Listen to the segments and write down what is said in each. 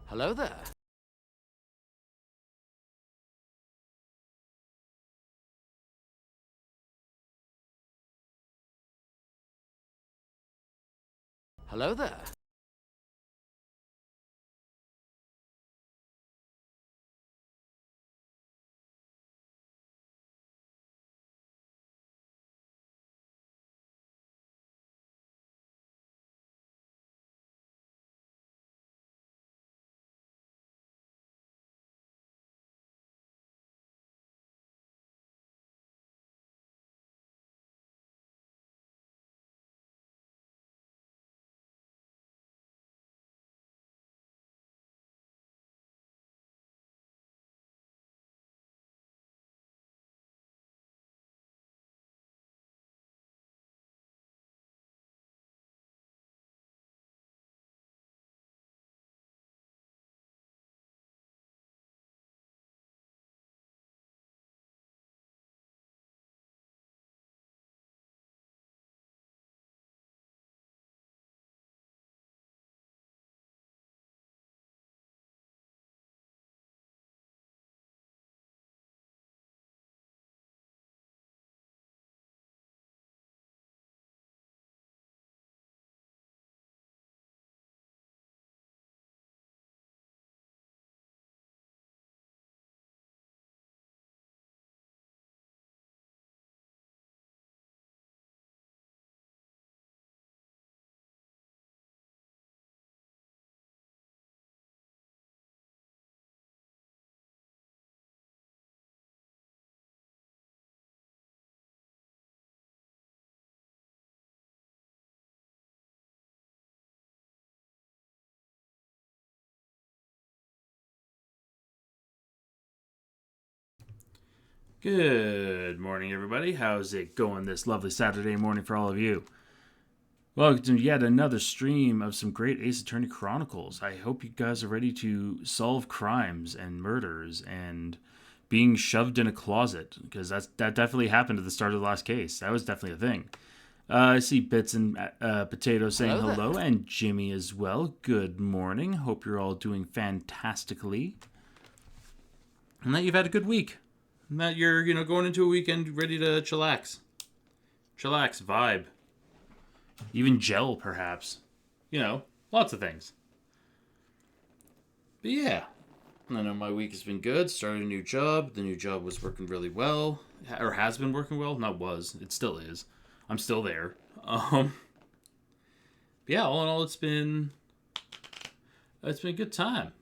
Hello there. Hello there. Good morning, everybody. How's it going this lovely Saturday morning for all of you? Welcome to yet another stream of some great Ace Attorney Chronicles. I hope you guys are ready to solve crimes and murders and being shoved in a closet, because that definitely happened at the start of the last case. That was definitely a thing. I see Bits and Potato saying hello, and Jimmy as well. Good morning. Hope you're all doing fantastically, and that you've had a good week. And that you're, going into a weekend ready to chillax. Chillax, vibe. Even gel, perhaps. Lots of things. But yeah, I know my week has been good. Started a new job. The new job was working really well. Or has been working well. Not was. It still is. I'm still there. But yeah, all in all, it's been a good time.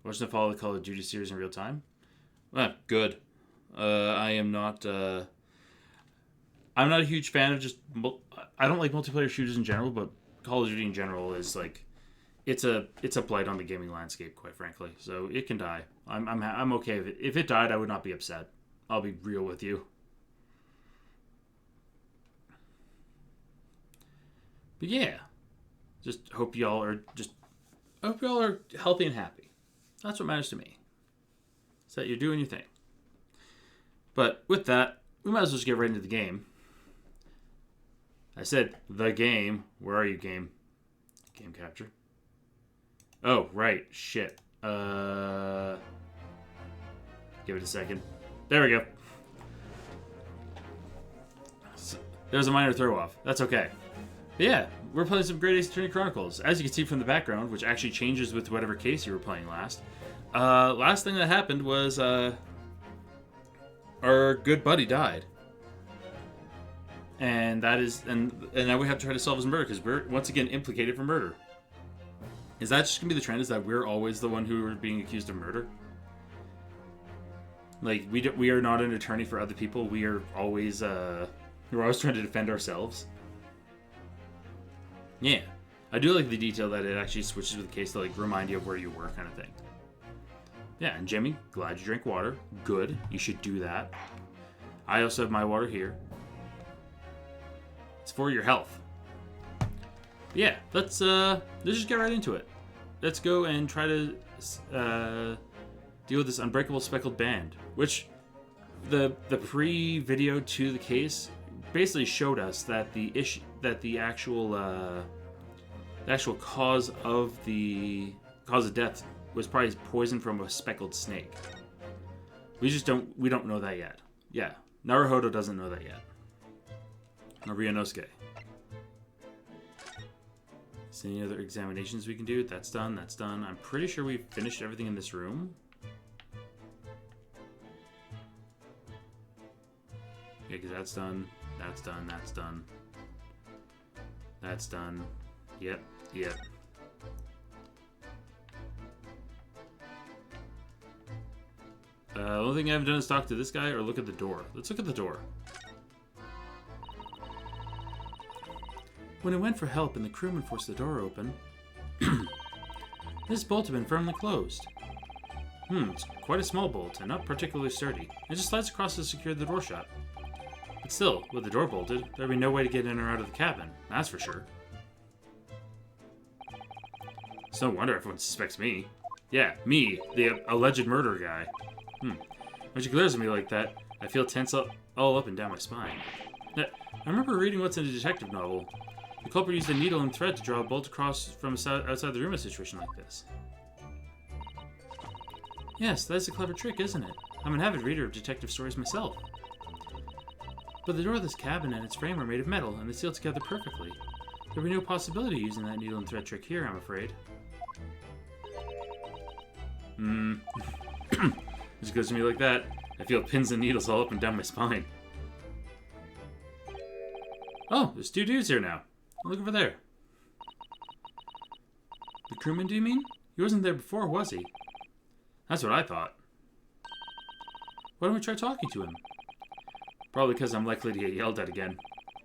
Watching the follow the Call of Duty series in real time. Good. I am not. I'm not a huge fan of just. I don't like multiplayer shooters in general, but Call of Duty in general is like, it's a blight on the gaming landscape, quite frankly. So it can die. I'm okay with it. If it died, I would not be upset. I'll be real with you. But yeah, just hope y'all are healthy and happy. That's what matters to me. Is that you're doing your thing. But with that, we might as well just get right into the game. I said the game. Where are you, game? Game capture. Oh, right. Shit. Give it a second. There we go. So, there's a minor throw off. That's okay. But yeah, we're playing some Great Ace Attorney Chronicles. As you can see from the background, which actually changes with whatever case you were playing last. Last thing that happened was our good buddy died. And that is, and now we have to try to solve his murder because we're once again implicated for murder. Is that just gonna be the trend? Is that we're always the one who are being accused of murder? Like we are not an attorney for other people. We're always trying to defend ourselves. Yeah, I do like the detail that it actually switches with the case to like remind you of where you were, kind of thing. Yeah, and Jimmy, glad you drank water. Good, you should do that. I also have my water here. It's for your health. But yeah, let's just get right into it. Let's go and try to deal with this unbreakable speckled band, which the pre-video to the case basically showed us that the actual cause of the cause of death was probably poison from a speckled snake. We don't know that yet. Yeah, Naruhodo doesn't know that yet. Or Ryunosuke. Is there any other examinations we can do? That's done, that's done. I'm pretty sure we've finished everything in this room. Yeah, because that's done, that's done, that's done. That's done. Yep, yep. The only thing I haven't done is talk to this guy or look at the door. Let's look at the door. When I went for help and the crewman forced the door open, this bolt had been firmly closed. It's quite a small bolt and not particularly sturdy. It just slides across to secure the door shut. But still, with the door bolted, there'd be no way to get in or out of the cabin, that's for sure. It's no wonder everyone suspects me. Yeah, me, the alleged murder guy. When she glares at me like that, I feel tense all up and down my spine. I remember reading what's in a detective novel. The culprit used a needle and thread to draw a bolt across from outside the room in a situation like this. Yes, that's a clever trick, isn't it? I'm an avid reader of detective stories myself. But the door of this cabin and its frame are made of metal, and they seal together perfectly. There'd be no possibility of using that needle and thread trick here, I'm afraid. It goes to me like that. I feel pins and needles all up and down my spine. Oh, there's two dudes here now. Look over there. The crewman, do you mean? He wasn't there before, was he? That's what I thought. Why don't we try talking to him? Probably because I'm likely to get yelled at again.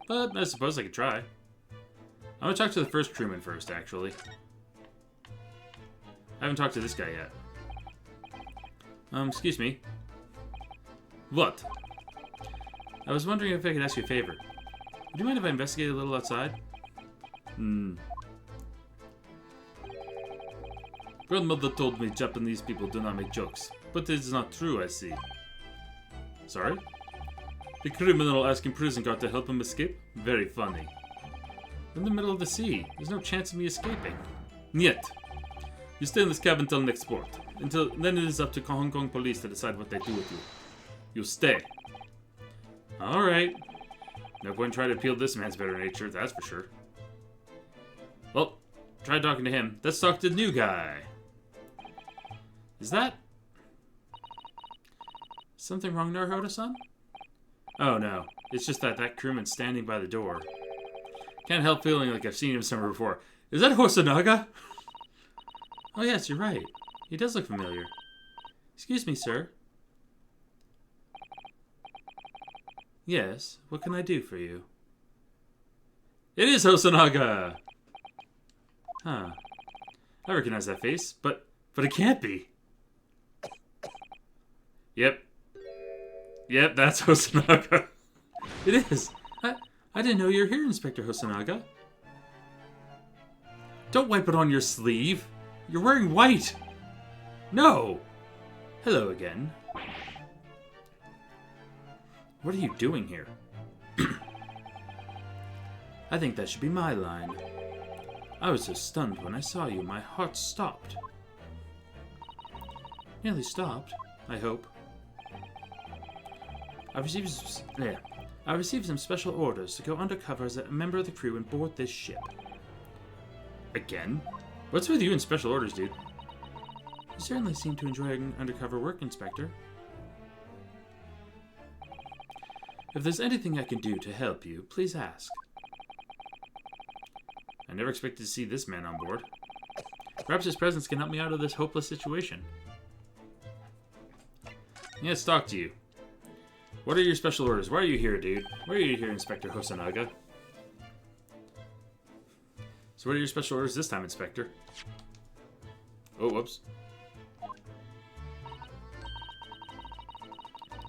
But I suppose I could try. I'm gonna talk to the first crewman first, actually. I haven't talked to this guy yet. Excuse me. What? I was wondering if I could ask you a favor. Would you mind if I investigate a little outside? Grandmother told me Japanese people do not make jokes, but it is not true, I see. Sorry? The criminal asking prison guard to help him escape? Very funny. In the middle of the sea. There's no chance of me escaping. Niet. You stay in this cabin till next port. Then it is up to Hong Kong police to decide what they do with you. You stay. Alright. No point trying to appeal this man's better nature, that's for sure. Well, try talking to him. Let's talk to the new guy. Is that... something wrong, Naruhodo-san? Oh no, it's just that crewman's standing by the door. Can't help feeling like I've seen him somewhere before. Is that Hosonaga? Oh yes, you're right. He does look familiar. Excuse me, sir. Yes, what can I do for you? It is Hosonaga! Huh. I recognize that face, but it can't be. Yep. Yep, that's Hosonaga. It is. I didn't know you were here, Inspector Hosonaga. Don't wipe it on your sleeve. You're wearing white. No. Hello again. What are you doing here? I think that should be my line. I was so stunned when I saw you, my heart stopped. Nearly stopped, I hope. I received some special orders to go undercover as a member of the crew and board this ship. Again? What's with you and special orders, dude? You certainly seem to enjoy undercover work, Inspector. If there's anything I can do to help you, please ask. I never expected to see this man on board. Perhaps his presence can help me out of this hopeless situation. Yeah, let's talk to you. What are your special orders? Why are you here, dude? Why are you here, Inspector Hosonaga? So what are your special orders this time, Inspector? Oh, whoops.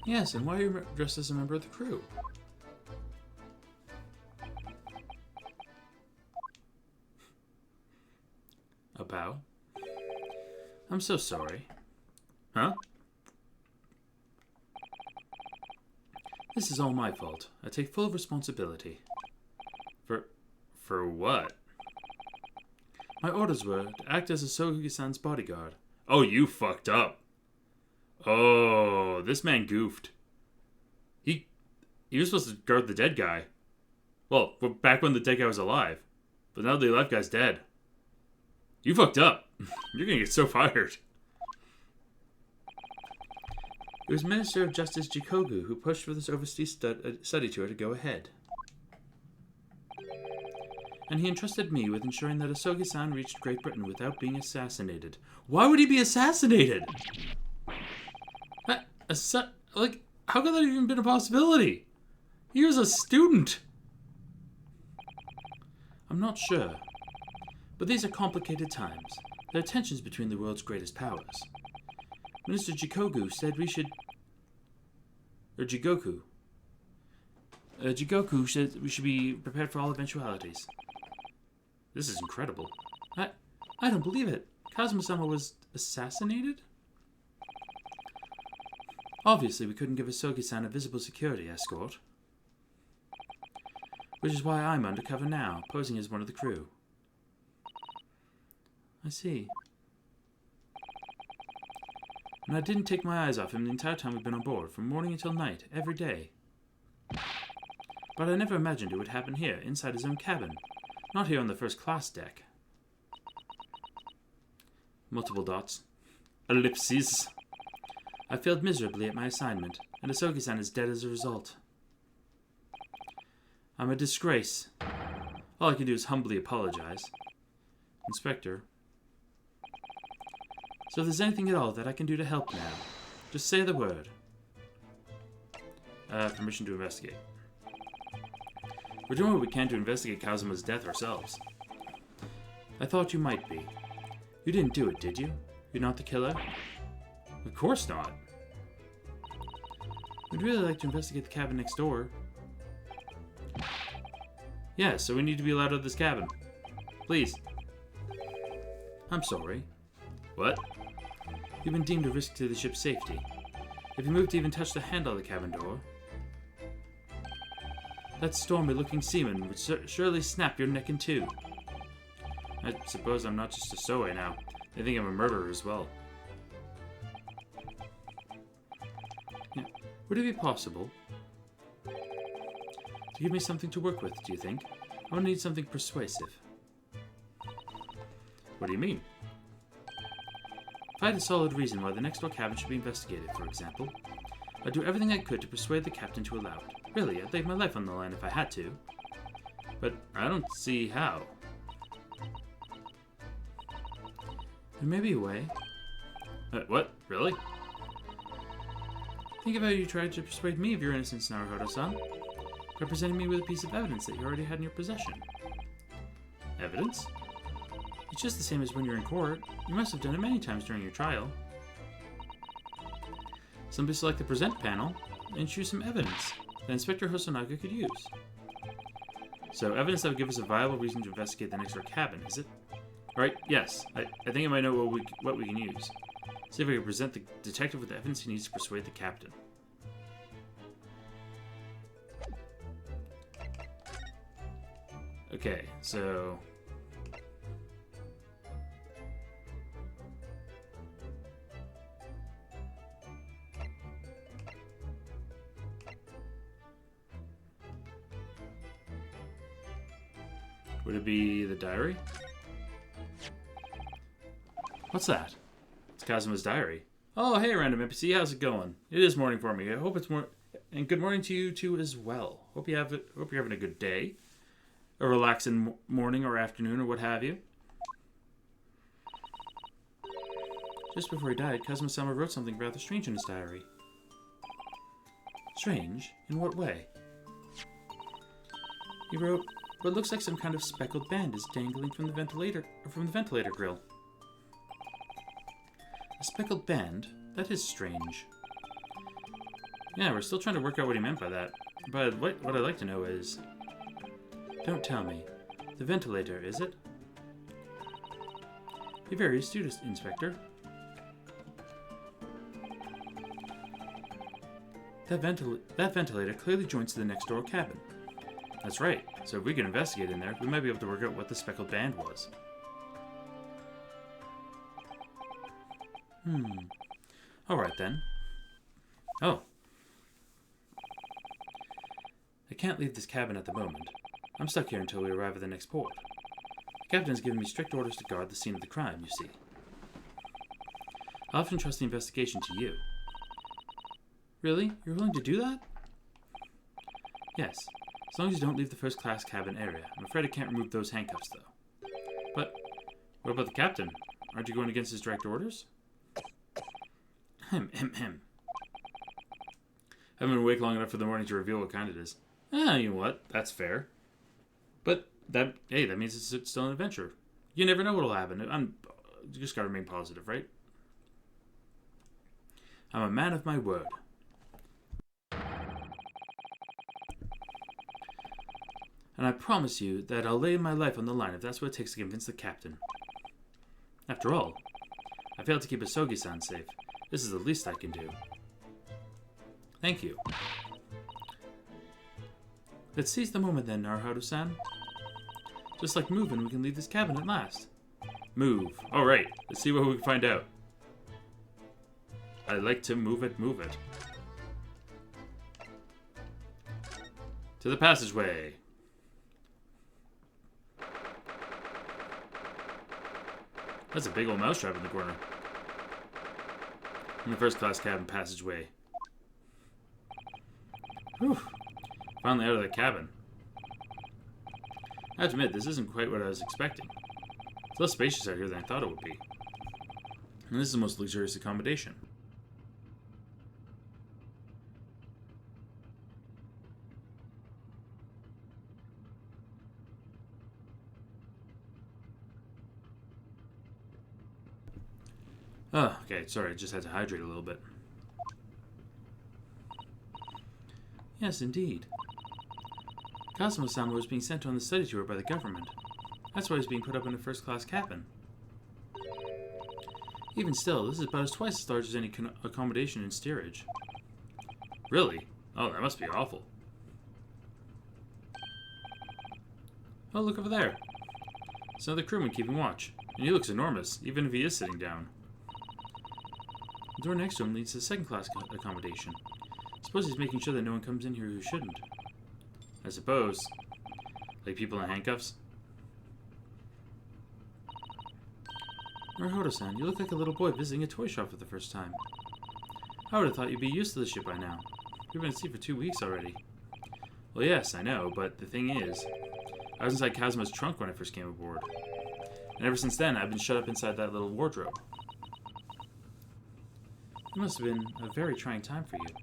Yes, and why are you dressed as a member of the crew? A bow? I'm so sorry. Huh? This is all my fault. I take full responsibility. For what? My orders were to act as Asogi-san's bodyguard. Oh, you fucked up. Oh, this man goofed. He was supposed to guard the dead guy. Well, back when the dead guy was alive. But now the alive guy's dead. You fucked up. You're gonna get so fired. It was Minister of Justice Jikogu who pushed for this overseas study tour to go ahead. And he entrusted me with ensuring that Asogi-san reached Great Britain without being assassinated. Why would he be assassinated? How could that even been a possibility? He was a student. I'm not sure. But these are complicated times. There are tensions between the world's greatest powers. Minister Jikogu said we should... Or Jigoku. Jigoku said we should be prepared for all eventualities. This is incredible. I don't believe it. Kazuma-sama was assassinated? Obviously, we couldn't give Asogi-san a visible security escort. Which is why I'm undercover now, posing as one of the crew. I see. And I didn't take my eyes off him the entire time we've been on board, from morning until night, every day. But I never imagined it would happen here, inside his own cabin. Not here on the first-class deck. Multiple dots. Ellipses. I failed miserably at my assignment, and Asogi-san is dead as a result. I'm a disgrace. All I can do is humbly apologize. Inspector. So if there's anything at all that I can do to help now, just say the word. Permission to investigate. We're doing what we can to investigate Kazuma's death ourselves. I thought you might be. You didn't do it, did you? You're not the killer? Of course not. We'd really like to investigate the cabin next door. Yeah, so we need to be allowed out of this cabin. Please. I'm sorry. What? You've been deemed a risk to the ship's safety. If you move to even touch the handle of the cabin door, that stormy-looking seaman would surely snap your neck in two. I suppose I'm not just a stowaway now. They think I'm a murderer as well. Yeah. Would it be possible to give me something to work with, do you think? I would need something persuasive. What do you mean? If I had a solid reason why the next door cabin should be investigated, for example, I'd do everything I could to persuade the captain to allow it. Really, I'd lay my life on the line if I had to. But I don't see how. There may be a way. What? Really? Think of how you tried to persuade me of your innocence, Naruhodo-san. By presenting me with a piece of evidence that you already had in your possession. Evidence? It's just the same as when you're in court. You must have done it many times during your trial. Simply select the present panel and choose some evidence that Inspector Hosonaga could use. So, evidence that would give us a viable reason to investigate the next door cabin, is it? Alright, yes. I think I might know what we can use. See if I can present the detective with the evidence he needs to persuade the captain. Okay, so... would it be the diary? What's that? It's Kazuma's diary. Oh, hey, random NPC, how's it going? It is morning for me. I hope it's more, and good morning to you too as well. Hope you're having a good day, a relaxing morning or afternoon or what have you. Just before he died, Kazuma-sama wrote something rather strange in his diary. Strange? In what way? He wrote, "What looks like some kind of speckled band is dangling from the ventilator grill." A speckled band? That is strange. Yeah, we're still trying to work out what he meant by that. But what I'd like to know is... Don't tell me. The ventilator, is it? You're very astute, Inspector. That ventilator clearly joins to the next door cabin. That's right. So if we can investigate in there, we might be able to work out what the speckled band was. Alright then. Oh. I can't leave this cabin at the moment. I'm stuck here until we arrive at the next port. The captain has given me strict orders to guard the scene of the crime, you see. I often trust the investigation to you. Really? You're willing to do that? Yes. As long as you don't leave the first-class cabin area. I'm afraid I can't remove those handcuffs, though. But what about the captain? Aren't you going against his direct orders? Haven't been awake long enough for the morning to reveal what kind it is. You know what? That's fair. But that means it's still an adventure. You never know what'll happen. You just gotta remain positive, right? I'm a man of my word. And I promise you that I'll lay my life on the line if that's what it takes to convince the captain. After all, I failed to keep Asogi-san safe. This is the least I can do. Thank you. Let's seize the moment then, Naruhodo-san. Just like moving, we can leave this cabin at last. Move. Alright, let's see what we can find out. I like to move it. To the passageway. That's a big old mousetrap in the corner. In the first-class cabin passageway. Whew. Finally out of the cabin. I have to admit, this isn't quite what I was expecting. It's less spacious out here than I thought it would be. And this is the most luxurious accommodation. Oh, okay, sorry, I just had to hydrate a little bit. Yes, indeed. Kazuma-sama was being sent on the study tour by the government. That's why he's being put up in a first-class cabin. Even still, this is about twice as large as any accommodation in steerage. Really? Oh, that must be awful. Oh, look over there. It's another crewman keeping watch. And he looks enormous, even if he is sitting down. The door next to him leads to second-class accommodation. I suppose he's making sure that no one comes in here who shouldn't. I suppose. Like people in handcuffs? Naruhodo-san, you look like a little boy visiting a toy shop for the first time. I would have thought you'd be used to the ship by now. You've been at sea for 2 weeks already. Well, yes, I know, but the thing is, I was inside Kazuma's trunk when I first came aboard. And ever since then, I've been shut up inside that little wardrobe. It must have been a very trying time for you.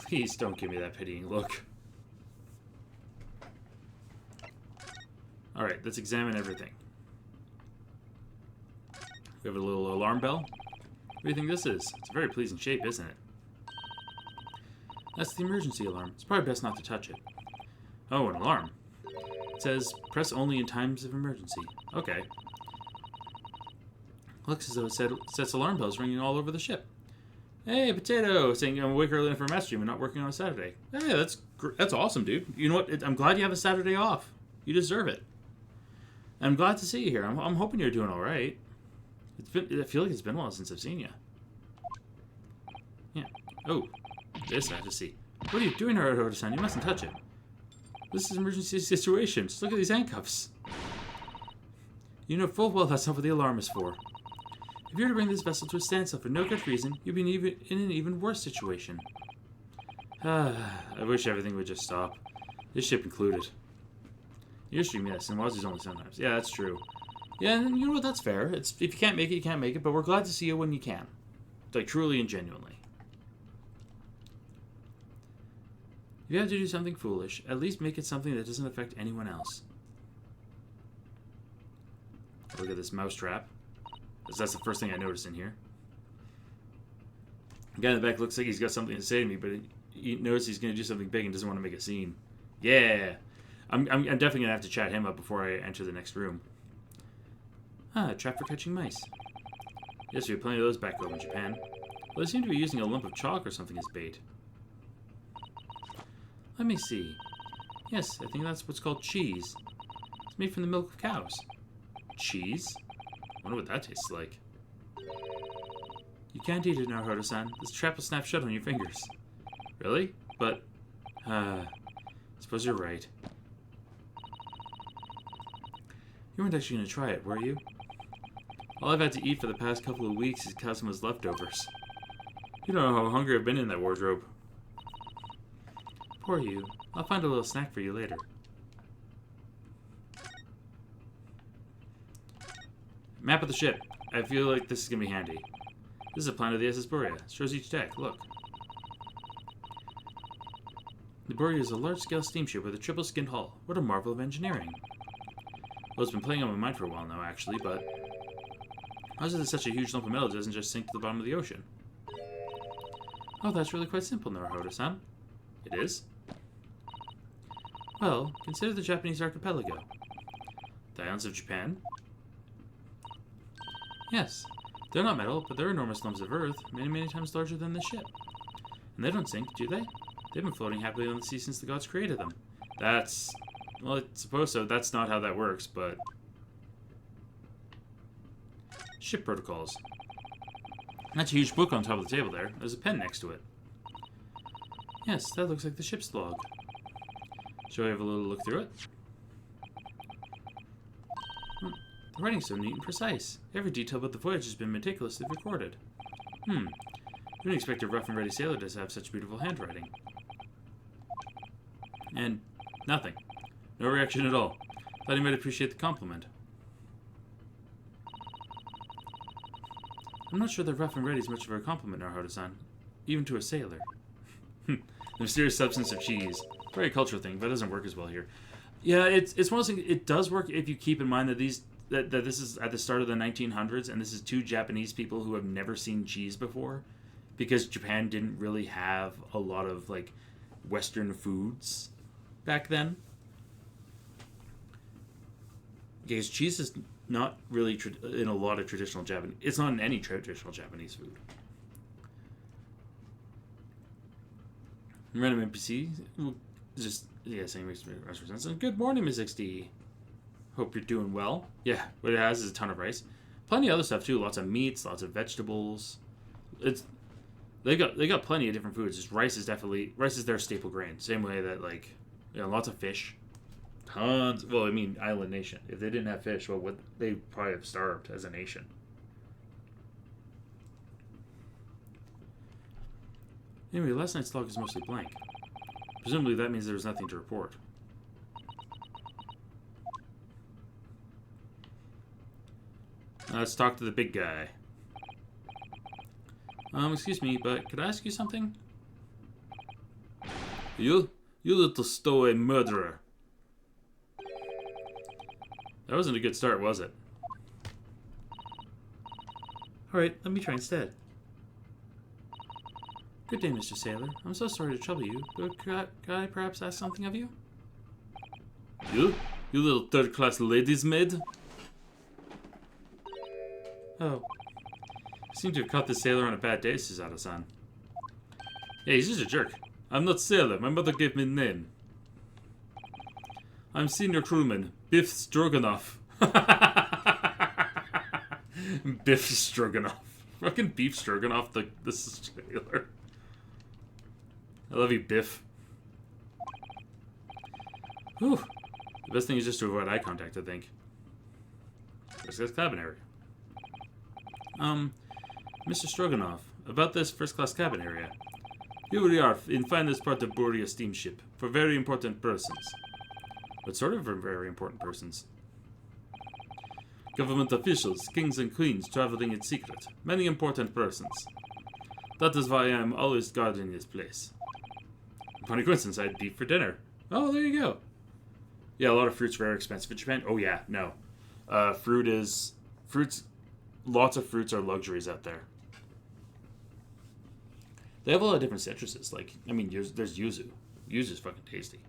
Please don't give me that pitying look. Alright, let's examine everything. We have a little alarm bell. What do you think this is? It's a very pleasing shape, isn't it? That's the emergency alarm. It's probably best not to touch it. Oh, an alarm. It says, press only in times of emergency. Okay. Looks as though it sets alarm bells ringing all over the ship. Hey, Potato! Saying I'm awake early for a mess stream and not working on a Saturday. Hey, that's awesome, dude. You know what? I'm glad you have a Saturday off. You deserve it. I'm glad to see you here. I'm hoping you're doing all right. I feel like it's been a while since I've seen you. Yeah. Oh, this I have to see. What are you doing, Naruhodo-san? You mustn't touch it. This is an emergency situation. Just look at these handcuffs. You know full well that's not what the alarm is for. If you were to bring this vessel to a standstill for no good reason, you'd be in an even worse situation. I wish everything would just stop. This ship included. Your stream, yes, and Wazu's only sometimes. Yeah, that's true. Yeah, and you know what? That's fair. If you can't make it, you can't make it, but we're glad to see you when you can. Like, truly and genuinely. If you have to do something foolish, at least make it something that doesn't affect anyone else. Look at this mousetrap. That's the first thing I noticed in here. The guy in the back looks like he's got something to say to me, but he knows he's going to do something big and doesn't want to make a scene. Yeah! I'm definitely going to have to chat him up before I enter the next room. Ah, a trap for catching mice. Yes, we have plenty of those back home in Japan. Well, they seem to be using a lump of chalk or something as bait. Let me see. Yes, I think that's what's called cheese. It's made from the milk of cows. Cheese? I wonder what that tastes like. You can't eat it, Naruto-san. This trap will snap shut on your fingers. Really? But, I suppose you're right. You weren't actually going to try it, were you? All I've had to eat for the past couple of weeks is Kazuma's leftovers. You don't know how hungry I've been in that wardrobe. Poor you. I'll find a little snack for you later. Map of the ship. I feel like this is going to be handy. This is a plan of the SS Borea. It shows each deck. Look. The Borea is a large-scale steamship with a triple-skinned hull. What a marvel of engineering. Well, it's been playing on my mind for a while now, actually, but... how is it that such a huge lump of metal doesn't just sink to the bottom of the ocean? Oh, that's really quite simple, Naruto-san. It is? Well, consider the Japanese archipelago. The islands of Japan? Yes. They're not metal, but they're enormous lumps of earth, many, many times larger than this ship. And they don't sink, do they? They've been floating happily on the sea since the gods created them. That's... well, I suppose so. That's not how that works, but... Ship protocols. That's a huge book on top of the table there. There's a pen next to it. Yes, that looks like the ship's log. Shall we have a little look through it? The writing's so neat and precise. Every detail about the voyage has been meticulously recorded. You wouldn't expect a rough and ready sailor to have such beautiful handwriting. And nothing. No reaction at all. Thought he might appreciate the compliment. I'm not sure that rough and ready is much of a compliment, Naruto-san. Even to a sailor. The mysterious substance of cheese. Very cultural thing, but it doesn't work as well here. Yeah, it's one of those things. It does work if you keep in mind that that this is at the start of the 1900s, and this is two Japanese people who have never seen cheese before, because Japan didn't really have a lot of like Western foods back then. Because cheese is not really in a lot of traditional Japanese. It's not in any traditional Japanese food. Random NPC, just saying makes me sense. Good morning, Ms. XD. Hope you're doing well. Yeah, what it has is a ton of rice, plenty of other stuff too. Lots of meats, lots of vegetables. They got plenty of different foods. Just rice is their staple grain. Same way that lots of fish, tons. Well, I mean, island nation. If they didn't have fish, well, would they probably have starved as a nation? Anyway, last night's log is mostly blank. Presumably that means there was nothing to report. Let's talk to the big guy. Excuse me, but could I ask you something? You little stowaway murderer. That wasn't a good start, was it? Alright, let me try instead. Good day, Mr. Sailor. I'm so sorry to trouble you, but could I perhaps ask something of you? You little third-class ladies' maid? Oh. I seem to have caught this sailor on a bad day, Suzato-san. Hey, he's just a jerk. I'm not sailor. My mother gave me a name. I'm senior crewman, Biff Stroganoff. Biff Stroganoff. Fucking Beef Stroganoff, the sailor. I love you, Biff. Whew. The best thing is just to avoid eye contact, I think. First class cabin area. Mr. Stroganoff, about this first class cabin area. Here we are, in finest part of Borea steamship, for very important persons. What sort of very important persons? Government officials, kings and queens traveling in secret. Many important persons. That is why I am always guarding this place. Funny coincidence, I had beef for dinner. Oh, there you go. Yeah, a lot of fruit's very expensive in Japan. Oh yeah, no. Lots of fruits are luxuries out there. They have a lot of different citruses. Like, I mean, there's yuzu. Yuzu's fucking tasty.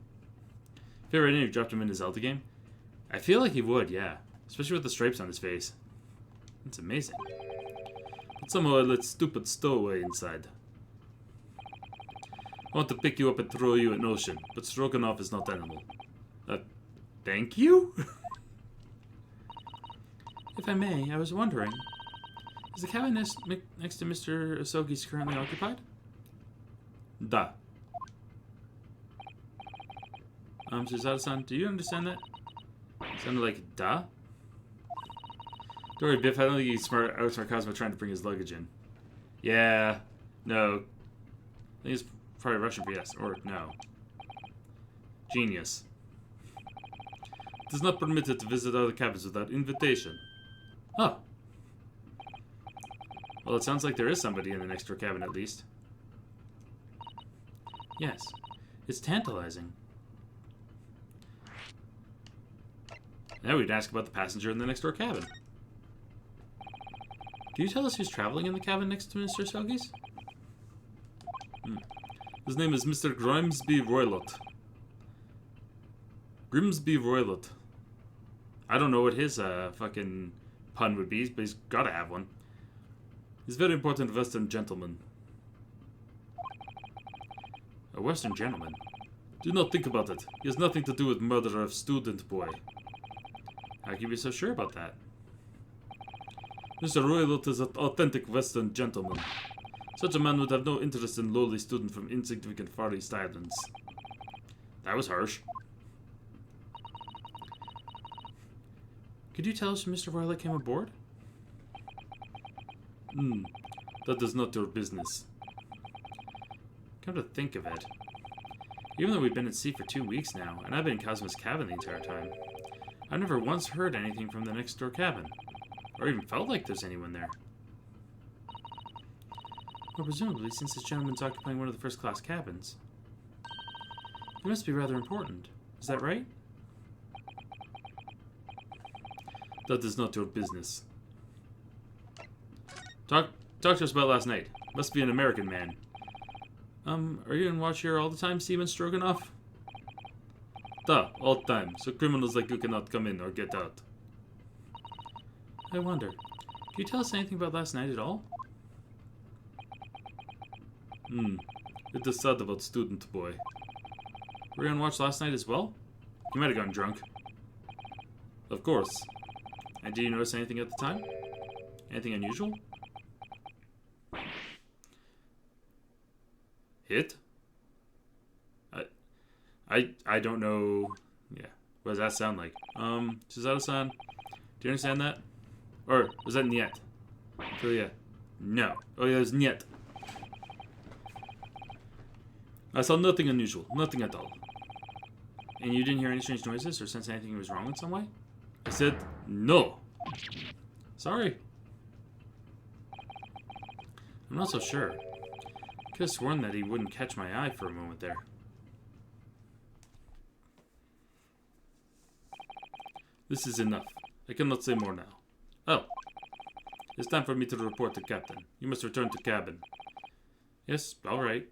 If you ever dropped him in a Zelda game, I feel like he would, yeah. Especially with the stripes on his face. It's amazing. But somehow I let stupid stowaway inside. I want to pick you up and throw you in ocean, but Stroganoff is not animal. Thank you? If I may, I was wondering. Is the cabin next to Mr. Asogi's currently occupied? Da. Suzaru-san, do you understand that? Sounded like da? Don't worry, Biff, I don't think he's out Cosmo trying to bring his luggage in. Yeah. No. I think it's probably Russian for yes, or no. Genius. It is not permitted to visit other cabins without invitation. Oh. Well, it sounds like there is somebody in the next door cabin at least. Yes. It's tantalizing. Now we'd ask about the passenger in the next door cabin. Can you tell us who's traveling in the cabin next to Mr. Sogi's? His name is Mr. Grimsby Roylott. Grimsby Roylott. I don't know what his fucking pun would be, but he's gotta have one. He's a very important Western gentleman. A Western gentleman? Do not think about it. He has nothing to do with murder of student boy. How can you be so sure about that? Mr. Roylott is an authentic Western gentleman. Such a man would have no interest in lowly student from insignificant Far East Islands. That was harsh. Could you tell us when Mr. Roylott came aboard? That is not your business. Come to think of it, even though we've been at sea for 2 weeks now, and I've been in Cosmo's cabin the entire time, I've never once heard anything from the next door cabin, or even felt like there's anyone there. Well, presumably, since this gentleman's occupying one of the first-class cabins, it must be rather important. Is that right? That is not your business. Talk to us about last night. Must be an American man. Are you in watch here all the time, Seaman Stroganoff? Duh, all the time. So criminals like you cannot come in or get out. I wonder, can you tell us anything about last night at all? It is sad about student boy. Were you on watch last night as well? You might have gotten drunk. Of course. And did you notice anything at the time? Anything unusual? Hit? I don't know. Yeah. What does that sound like? Suzaru-san, do you understand that? Or was that niet? So yeah. No. Oh yeah, it was niet. I saw nothing unusual. Nothing at all. And you didn't hear any strange noises or sense anything was wrong in some way? I said no. Sorry. I'm not so sure. Could have sworn that he wouldn't catch my eye for a moment there. This is enough. I cannot say more now. Oh. It's time for me to report to Captain. You must return to cabin. Yes, alright.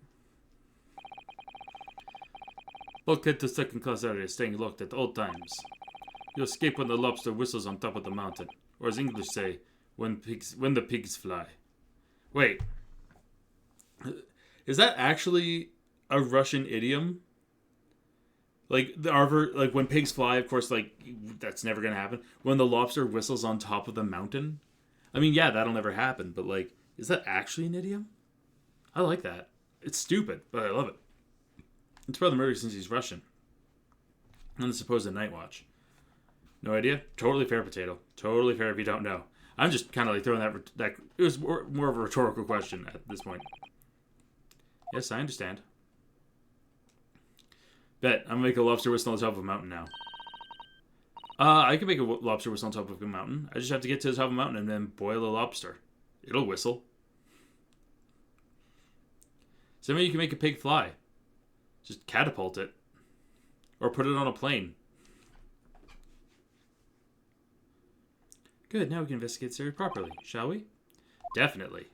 Bulkhead to second-class area, staying locked at all times. You escape when the lobster whistles on top of the mountain. Or as English say, when the pigs fly. Wait. Is that actually a Russian idiom? Like, like when pigs fly, of course, like, that's never going to happen. When the lobster whistles on top of the mountain? I mean, yeah, that'll never happen, but, like, is that actually an idiom? I like that. It's stupid, but I love it. It's Brother Murray since he's Russian. And the supposed Night Watch. No idea? Totally fair, Potato. Totally fair if you don't know. I'm just kind of like throwing that it was more of a rhetorical question at this point. Yes, I understand. Bet. I'm going to make a lobster whistle on top of a mountain now. I can make a lobster whistle on top of a mountain. I just have to get to the top of a mountain and then boil a lobster. It'll whistle. So maybe you can make a pig fly. Just catapult it. Or put it on a plane. Good, now we can investigate this area properly, shall we? Definitely.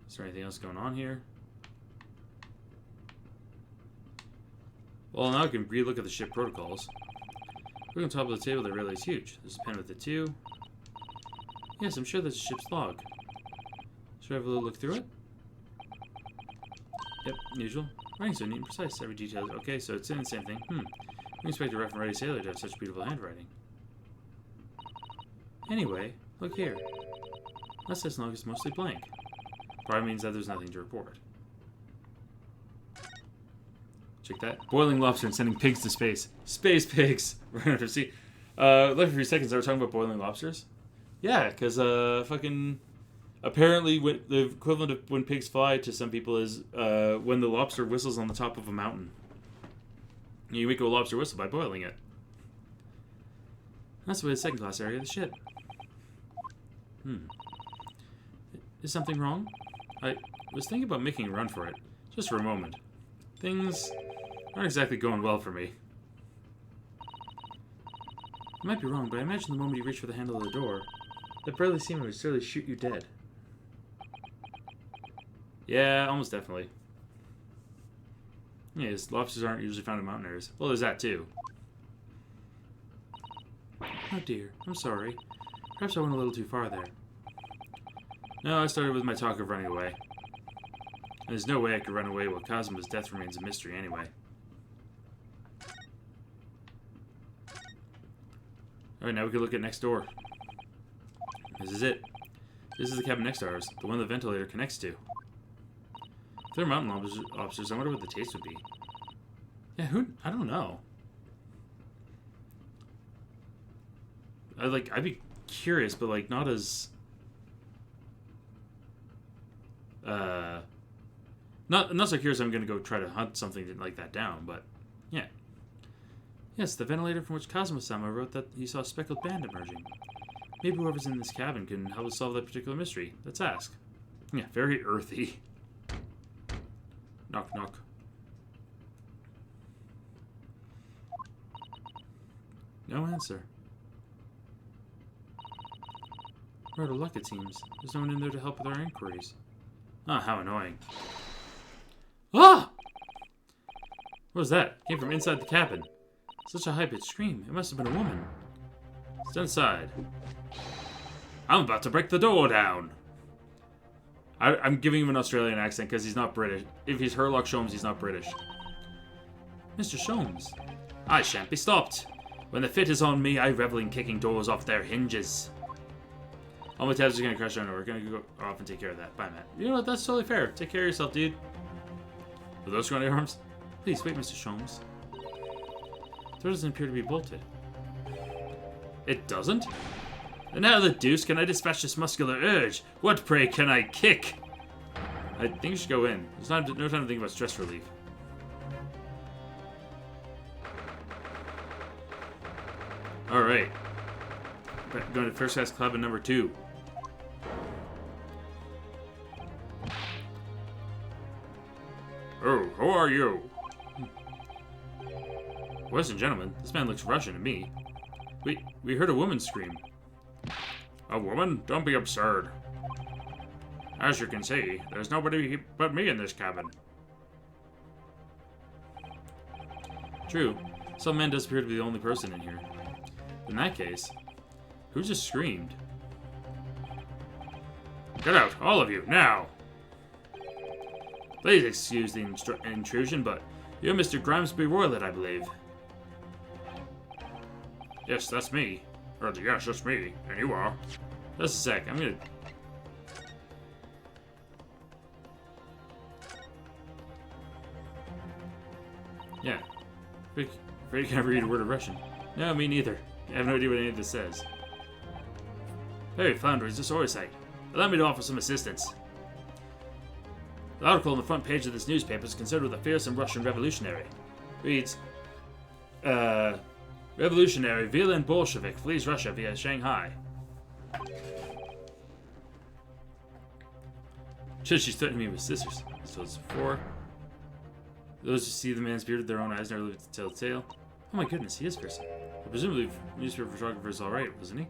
Is there anything else going on here? Well, now we can relook at the ship protocols. Look on top of the table, that really is huge. There's a pen with it too. Yes, I'm sure that's a ship's log. Should I have a little look through it? Yep, usual. Writing so neat and precise. Every detail. Okay, so it's saying the same thing. We expect a rough and ready sailor to have such beautiful handwriting. Anyway, look here. That says log is mostly blank. Probably means that there's nothing to report. Check that. Boiling lobster and sending pigs to space. Space pigs! Right under sea. Like for a few seconds, they were talking about boiling lobsters. Yeah, because fucking... Apparently, the equivalent of when pigs fly to some people is when the lobster whistles on the top of a mountain. You make a lobster whistle by boiling it. That's the way the second class area of the ship. Is something wrong? I was thinking about making a run for it, just for a moment. Things aren't exactly going well for me. I might be wrong, but I imagine the moment you reach for the handle of the door, that burly seaman would surely shoot you dead. Yeah, almost definitely. Yes, lobsters aren't usually found in mountain areas. Well, there's that too. Oh dear, I'm sorry. Perhaps I went a little too far there. No, I started with my talk of running away. And there's no way I could run away while Cosmo's death remains a mystery anyway. Alright, now we can look at next door. This is it. This is the cabin next to ours, the one the ventilator connects to. If they're mountain lobsters, I wonder what the taste would be. Yeah, I don't know. I'd be curious, but like not as not so curious I'm gonna go try to hunt something like that down, but yeah. Yes, the ventilator from which Cosmo-sama wrote that he saw a speckled band emerging. Maybe whoever's in this cabin can help us solve that particular mystery. Let's ask. Yeah, very earthy. Knock, knock. No answer. We're out of luck, it seems. There's no one in there to help with our inquiries. Ah, how annoying. Ah! What was that? It came from inside the cabin. Such a high-pitched scream. It must have been a woman. Stand aside. I'm about to break the door down. I'm giving him an Australian accent because he's not British. If he's Sherlock Sholmes, he's not British. Mr. Sholmes. I shan't be stopped. When the fit is on me, I revel in kicking doors off their hinges. All my tabs are going to crash down. We're going to go off and take care of that. Bye, Matt. You know what? That's totally fair. Take care of yourself, dude. Are those scrawny arms? Please, wait, Mr. Sholmes. The door doesn't appear to be bolted. It doesn't? And how the deuce can I dispatch this muscular urge? What, pray, can I kick? I think you should go in. There's no time to think about stress relief. Alright. Going to first class club in number 2. Oh, who are you? Ladies and gentlemen, this man looks Russian to me. We heard a woman scream. A woman? Don't be absurd. As you can see, there's nobody but me in this cabin. True. Some man does appear to be the only person in here. In that case, who just screamed? Get out, all of you, now! Please excuse the intrusion, but you're Mr. Grimesby Roylett, I believe. Yes, that's me. Or, yes, that's me. And you are. Just a sec, I'm gonna... Yeah. Afraid you can't read a word of Russian. No, me neither. I have no idea what any of this says. Hey, Flounder, is this Orsite? Allow me to offer some assistance. The article on the front page of this newspaper is concerned with a fearsome Russian revolutionary. Reads, Revolutionary Villain Bolshevik flees Russia via Shanghai. She's threatening me with scissors. As told us before. Those who see the man's beard with their own eyes never live to tell the tale. Oh my goodness, he is fearsome. But presumably, newspaper photographer is alright, wasn't he?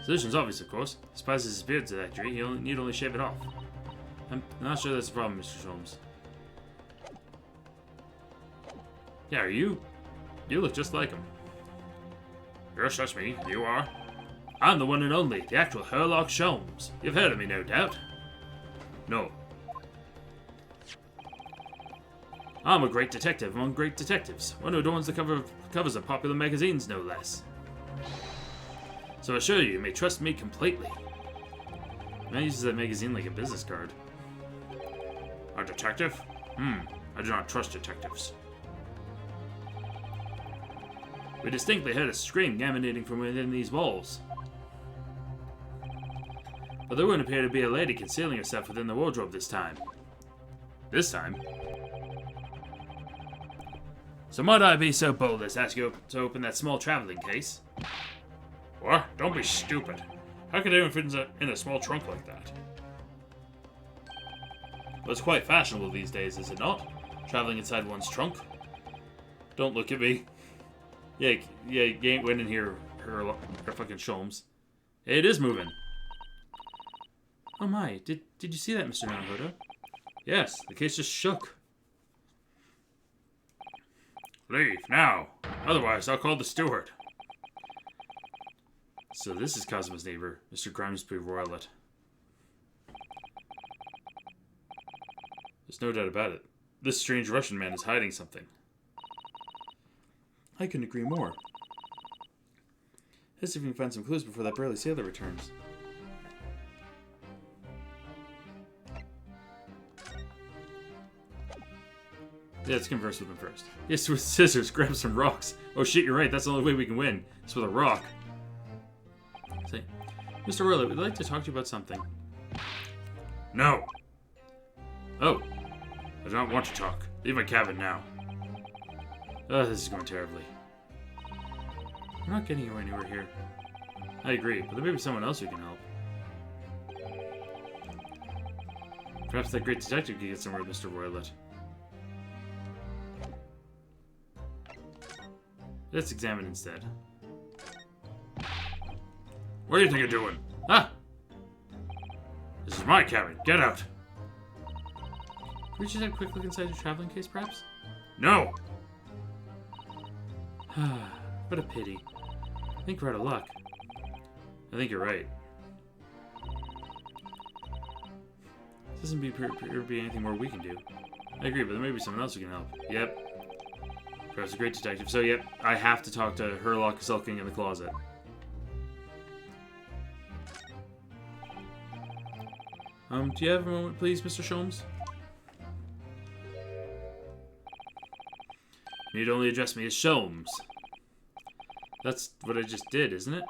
Solution's obvious, of course. He despises his beard to that degree, he'll need only shave it off. I'm not sure that's a problem, Mr. Sholmes. Yeah, are you? You look just like him. Yes, that's me. You are? I'm the one and only, the actual Sherlock Sholmes. You've heard of me, no doubt. No. I'm a great detective among great detectives. One who adorns the covers of popular magazines, no less. So I assure you, you may trust me completely. Man uses that magazine like a business card. A detective? I do not trust detectives. We distinctly heard a scream emanating from within these walls. But there wouldn't appear to be a lady concealing herself within the wardrobe this time. This time? So might I be so bold as to ask you to open that small traveling case? What? Don't be stupid. How could anyone fit in a small trunk like that? Well, it's quite fashionable these days, is it not? Traveling inside one's trunk? Don't look at me. Yeah, you ain't winning here, her fucking Sholmes. Hey, it is moving. Oh my, did you see that, Mr. Naruhodo? Yes, the case just shook. Leave, now. Otherwise, I'll call the steward. So this is Kazuma's neighbor, Mr. Grimsby Roylet. There's no doubt about it. This strange Russian man is hiding something. I couldn't agree more. Let's see if we can find some clues before that burly sailor returns. Yeah, let's converse with him first. Yes, with scissors, grab some rocks. Oh shit, you're right, that's the only way we can win. It's with a rock. Say, Mr. Roylet, we'd like to talk to you about something. No. Oh. I don't want to talk. Leave my cabin now. Oh, this is going terribly. We're not getting anywhere here. I agree, but there may be someone else who can help. Perhaps that great detective could get somewhere with Mr. Roylet. Let's examine instead. What do you think you're doing? Ah! This is my cabin. Get out! Could we just have a quick look inside your traveling case, perhaps? No! What a pity. I think we're out of luck. I think you're right. Doesn't appear to be anything more we can do. I agree, but there may be someone else who can help. Yep. Perhaps a great detective. So, yep, I have to talk to Herlock sulking in the closet. Do you have a moment, please, Mr. Sholmes? You need only address me as Sholmes. That's what I just did, isn't it?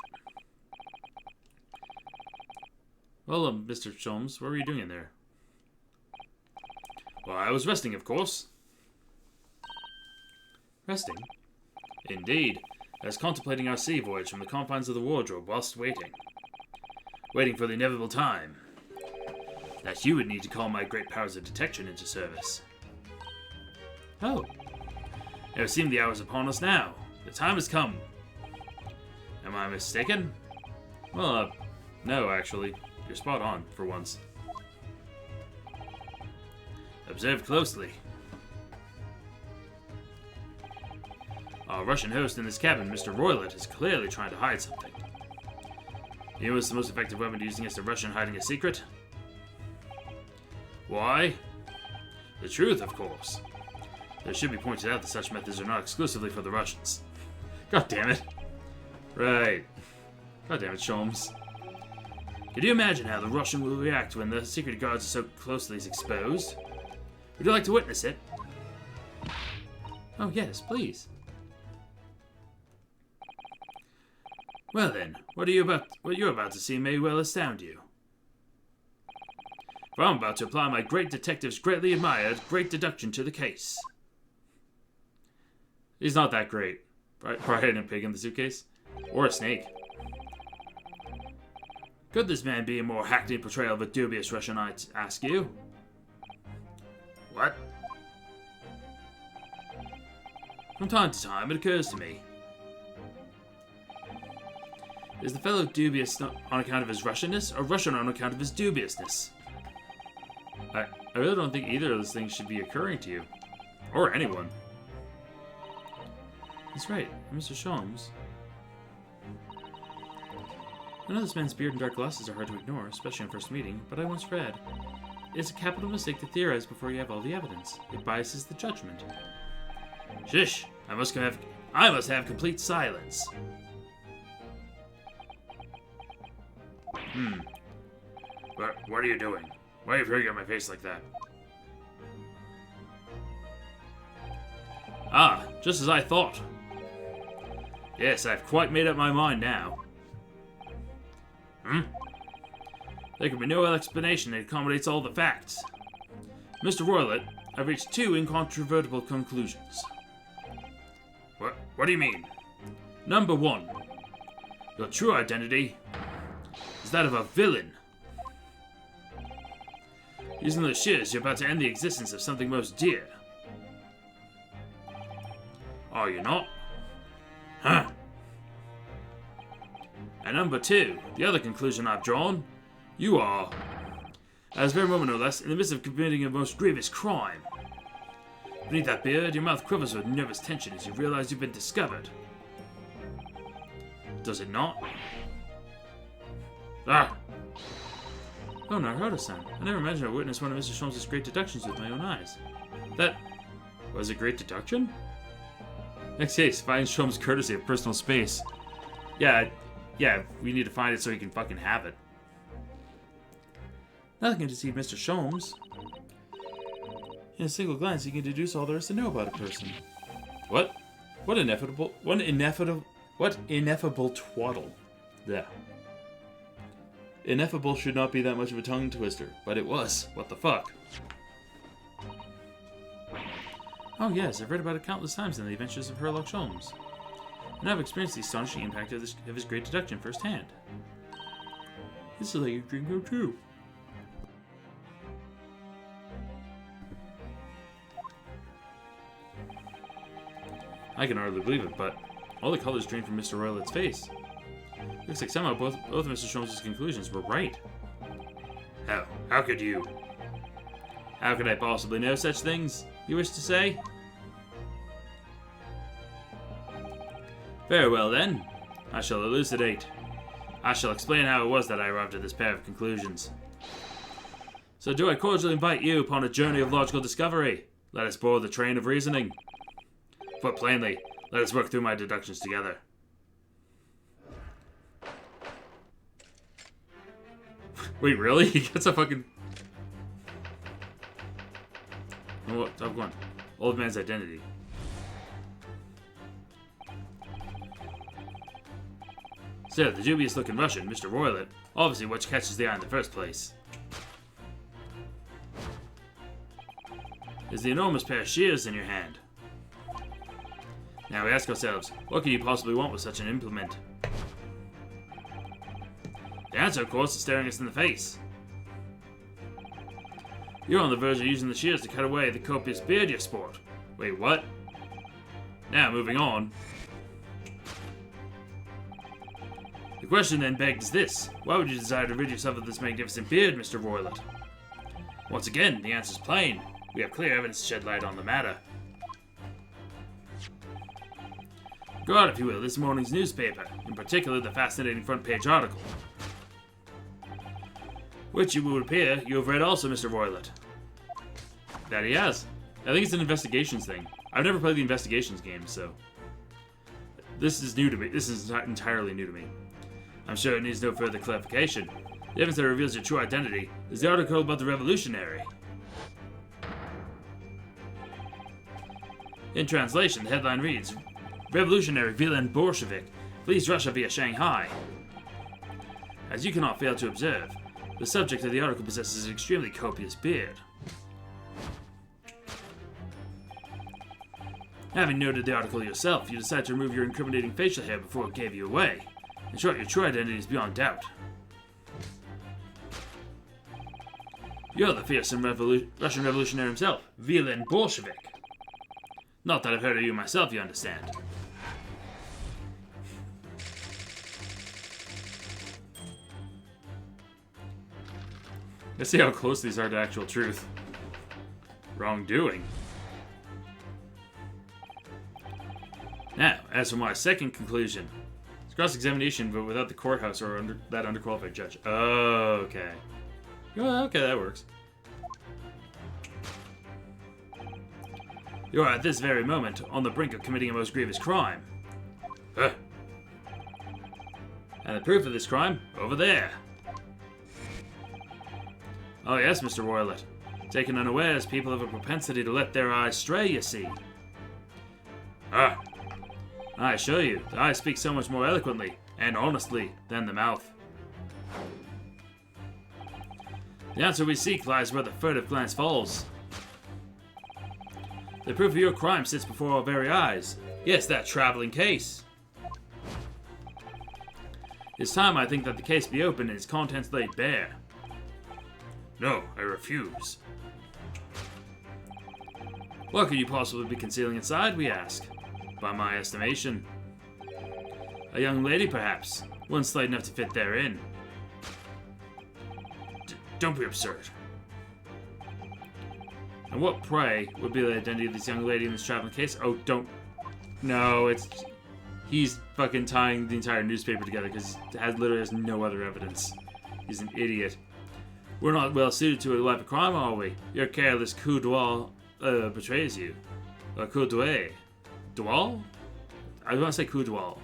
Well, Mr. Sholmes, what were you doing in there? Well, I was resting, of course. Resting? Indeed. I was contemplating our sea voyage from the confines of the wardrobe whilst waiting. Waiting for the inevitable time that you would need to call my great powers of detection into service. Oh. It would seem the hour is upon us now. The time has come. Am I mistaken? Well, no, actually. You're spot on, for once. Observe closely. Our Russian host in this cabin, Mr. Roylet, is clearly trying to hide something. You know what's the most effective weapon to use against a Russian hiding a secret? Why? The truth, of course. It should be pointed out that such methods are not exclusively for the Russians. God damn it. Right. God damn it, Sholmes. Can you imagine how the Russian will react when the secret guards are so closely exposed? Would you like to witness it? Oh yes, please. Well then, what you're about to see may well astound you. For I'm about to apply my great detective's greatly admired great deduction to the case. He's not that great. Probably hiding a pig in the suitcase. Or a snake. Could this man be a more hackneyed portrayal of a dubious Russian, I ask you? What? From time to time, it occurs to me. Is the fellow dubious on account of his Russianness, or Russian on account of his dubiousness? I really don't think either of those things should be occurring to you. Or anyone. That's right, Mr. Sholmes. I know this man's beard and dark glasses are hard to ignore, especially on first meeting, but I once read, it's a capital mistake to theorize before you have all the evidence. It biases the judgment. Shish! I must have complete silence. What are you doing? Why are you peering at my face like that? Ah, just as I thought. Yes, I've quite made up my mind now. There can be no explanation that accommodates all the facts. Mr. Roylott, I've reached two incontrovertible conclusions. What do you mean? Number one, your true identity is that of a villain. Using those shears, you're about to end the existence of something most dear. Are you not? Huh? And number two, the other conclusion I've drawn, you are, at this very moment no less, in the midst of committing a most grievous crime. Beneath that beard, your mouth quivers with nervous tension as you realize you've been discovered. Does it not? Ah! Oh, Naruto-san. I never imagined I witnessed one of Mr. Sholmes' great deductions with my own eyes. That was a great deduction? Next case, find Sholmes' courtesy of personal space. Yeah, we need to find it so he can fucking have it. Nothing can deceive Mr. Sholmes. In a single glance, he can deduce all there is to know about a person. What? What ineffable twaddle. Yeah. Ineffable should not be that much of a tongue twister, but it was. What the fuck? Oh yes, I've read about it countless times in the adventures of Sherlock Holmes. And I've experienced the astonishing impact of his great deduction firsthand. This is like a dream come true. I can hardly believe it, but all the colors drain from Mr. Roylott's face. Looks like somehow both of Mr. Sholmes' conclusions were right. How could you? How could I possibly know such things, you wish to say? Very well then. I shall elucidate. I shall explain how it was that I arrived at this pair of conclusions. So do I cordially invite you upon a journey of logical discovery. Let us board the train of reasoning. Put plainly, let us work through my deductions together. Wait, really? He gets a fucking... Oh, top one. Old man's identity. So, the dubious-looking Russian, Mr. Roylott, obviously what catches the eye in the first place is the enormous pair of shears in your hand. Now we ask ourselves, what could you possibly want with such an implement? The answer, of course, is staring us in the face. You're on the verge of using the shears to cut away the copious beard you sport. Wait, what? Now, moving on. The question then begs this. Why would you desire to rid yourself of this magnificent beard, Mr. Roylott? Once again, the answer's plain. We have clear evidence to shed light on the matter. Go out, if you will, this morning's newspaper, in particular the fascinating front-page article. Which, it would appear, you have read also, Mr. Roylott. That he has. I think it's an investigations thing. I've never played the investigations game, so... This is new to me. This is entirely new to me. I'm sure it needs no further clarification. The evidence that reveals your true identity is the article about the revolutionary. In translation, the headline reads, Revolutionary villain Bolshevik flees Russia via Shanghai. As you cannot fail to observe, the subject of the article possesses an extremely copious beard. Having noted the article yourself, you decide to remove your incriminating facial hair before it gave you away. In short, your true identity is beyond doubt. You're the fearsome Russian revolutionary himself, villain Bolshevik. Not that I've heard of you myself, you understand. Let's see how close these are to actual truth. Wrongdoing. Now, as for my second conclusion. It's cross-examination, but without the courthouse or that underqualified judge. Oh, okay. Oh, okay, that works. You are at this very moment on the brink of committing a most grievous crime. And the proof of this crime, over there. Oh yes, Mr. Roylett. Taken unawares, people have a propensity to let their eyes stray, you see. Ah, I assure you, the eyes speak so much more eloquently and honestly than the mouth. The answer we seek lies where the furtive glance falls. The proof of your crime sits before our very eyes. Yes, that traveling case. It's time, I think, that the case be opened and its contents laid bare. No, I refuse. What could you possibly be concealing inside, we ask? By my estimation. A young lady, perhaps. One slight enough to fit therein. Don't be absurd. And what, pray, would be the identity of this young lady in this traveling case? Oh, don't. No, it's... He's fucking tying the entire newspaper together because he literally has no other evidence. He's an idiot. We're not well suited to a life of crime, are we? Your careless coup d'oeil betrays you. Coup d'oeil. D'oeil? I want to say coup d'oeil.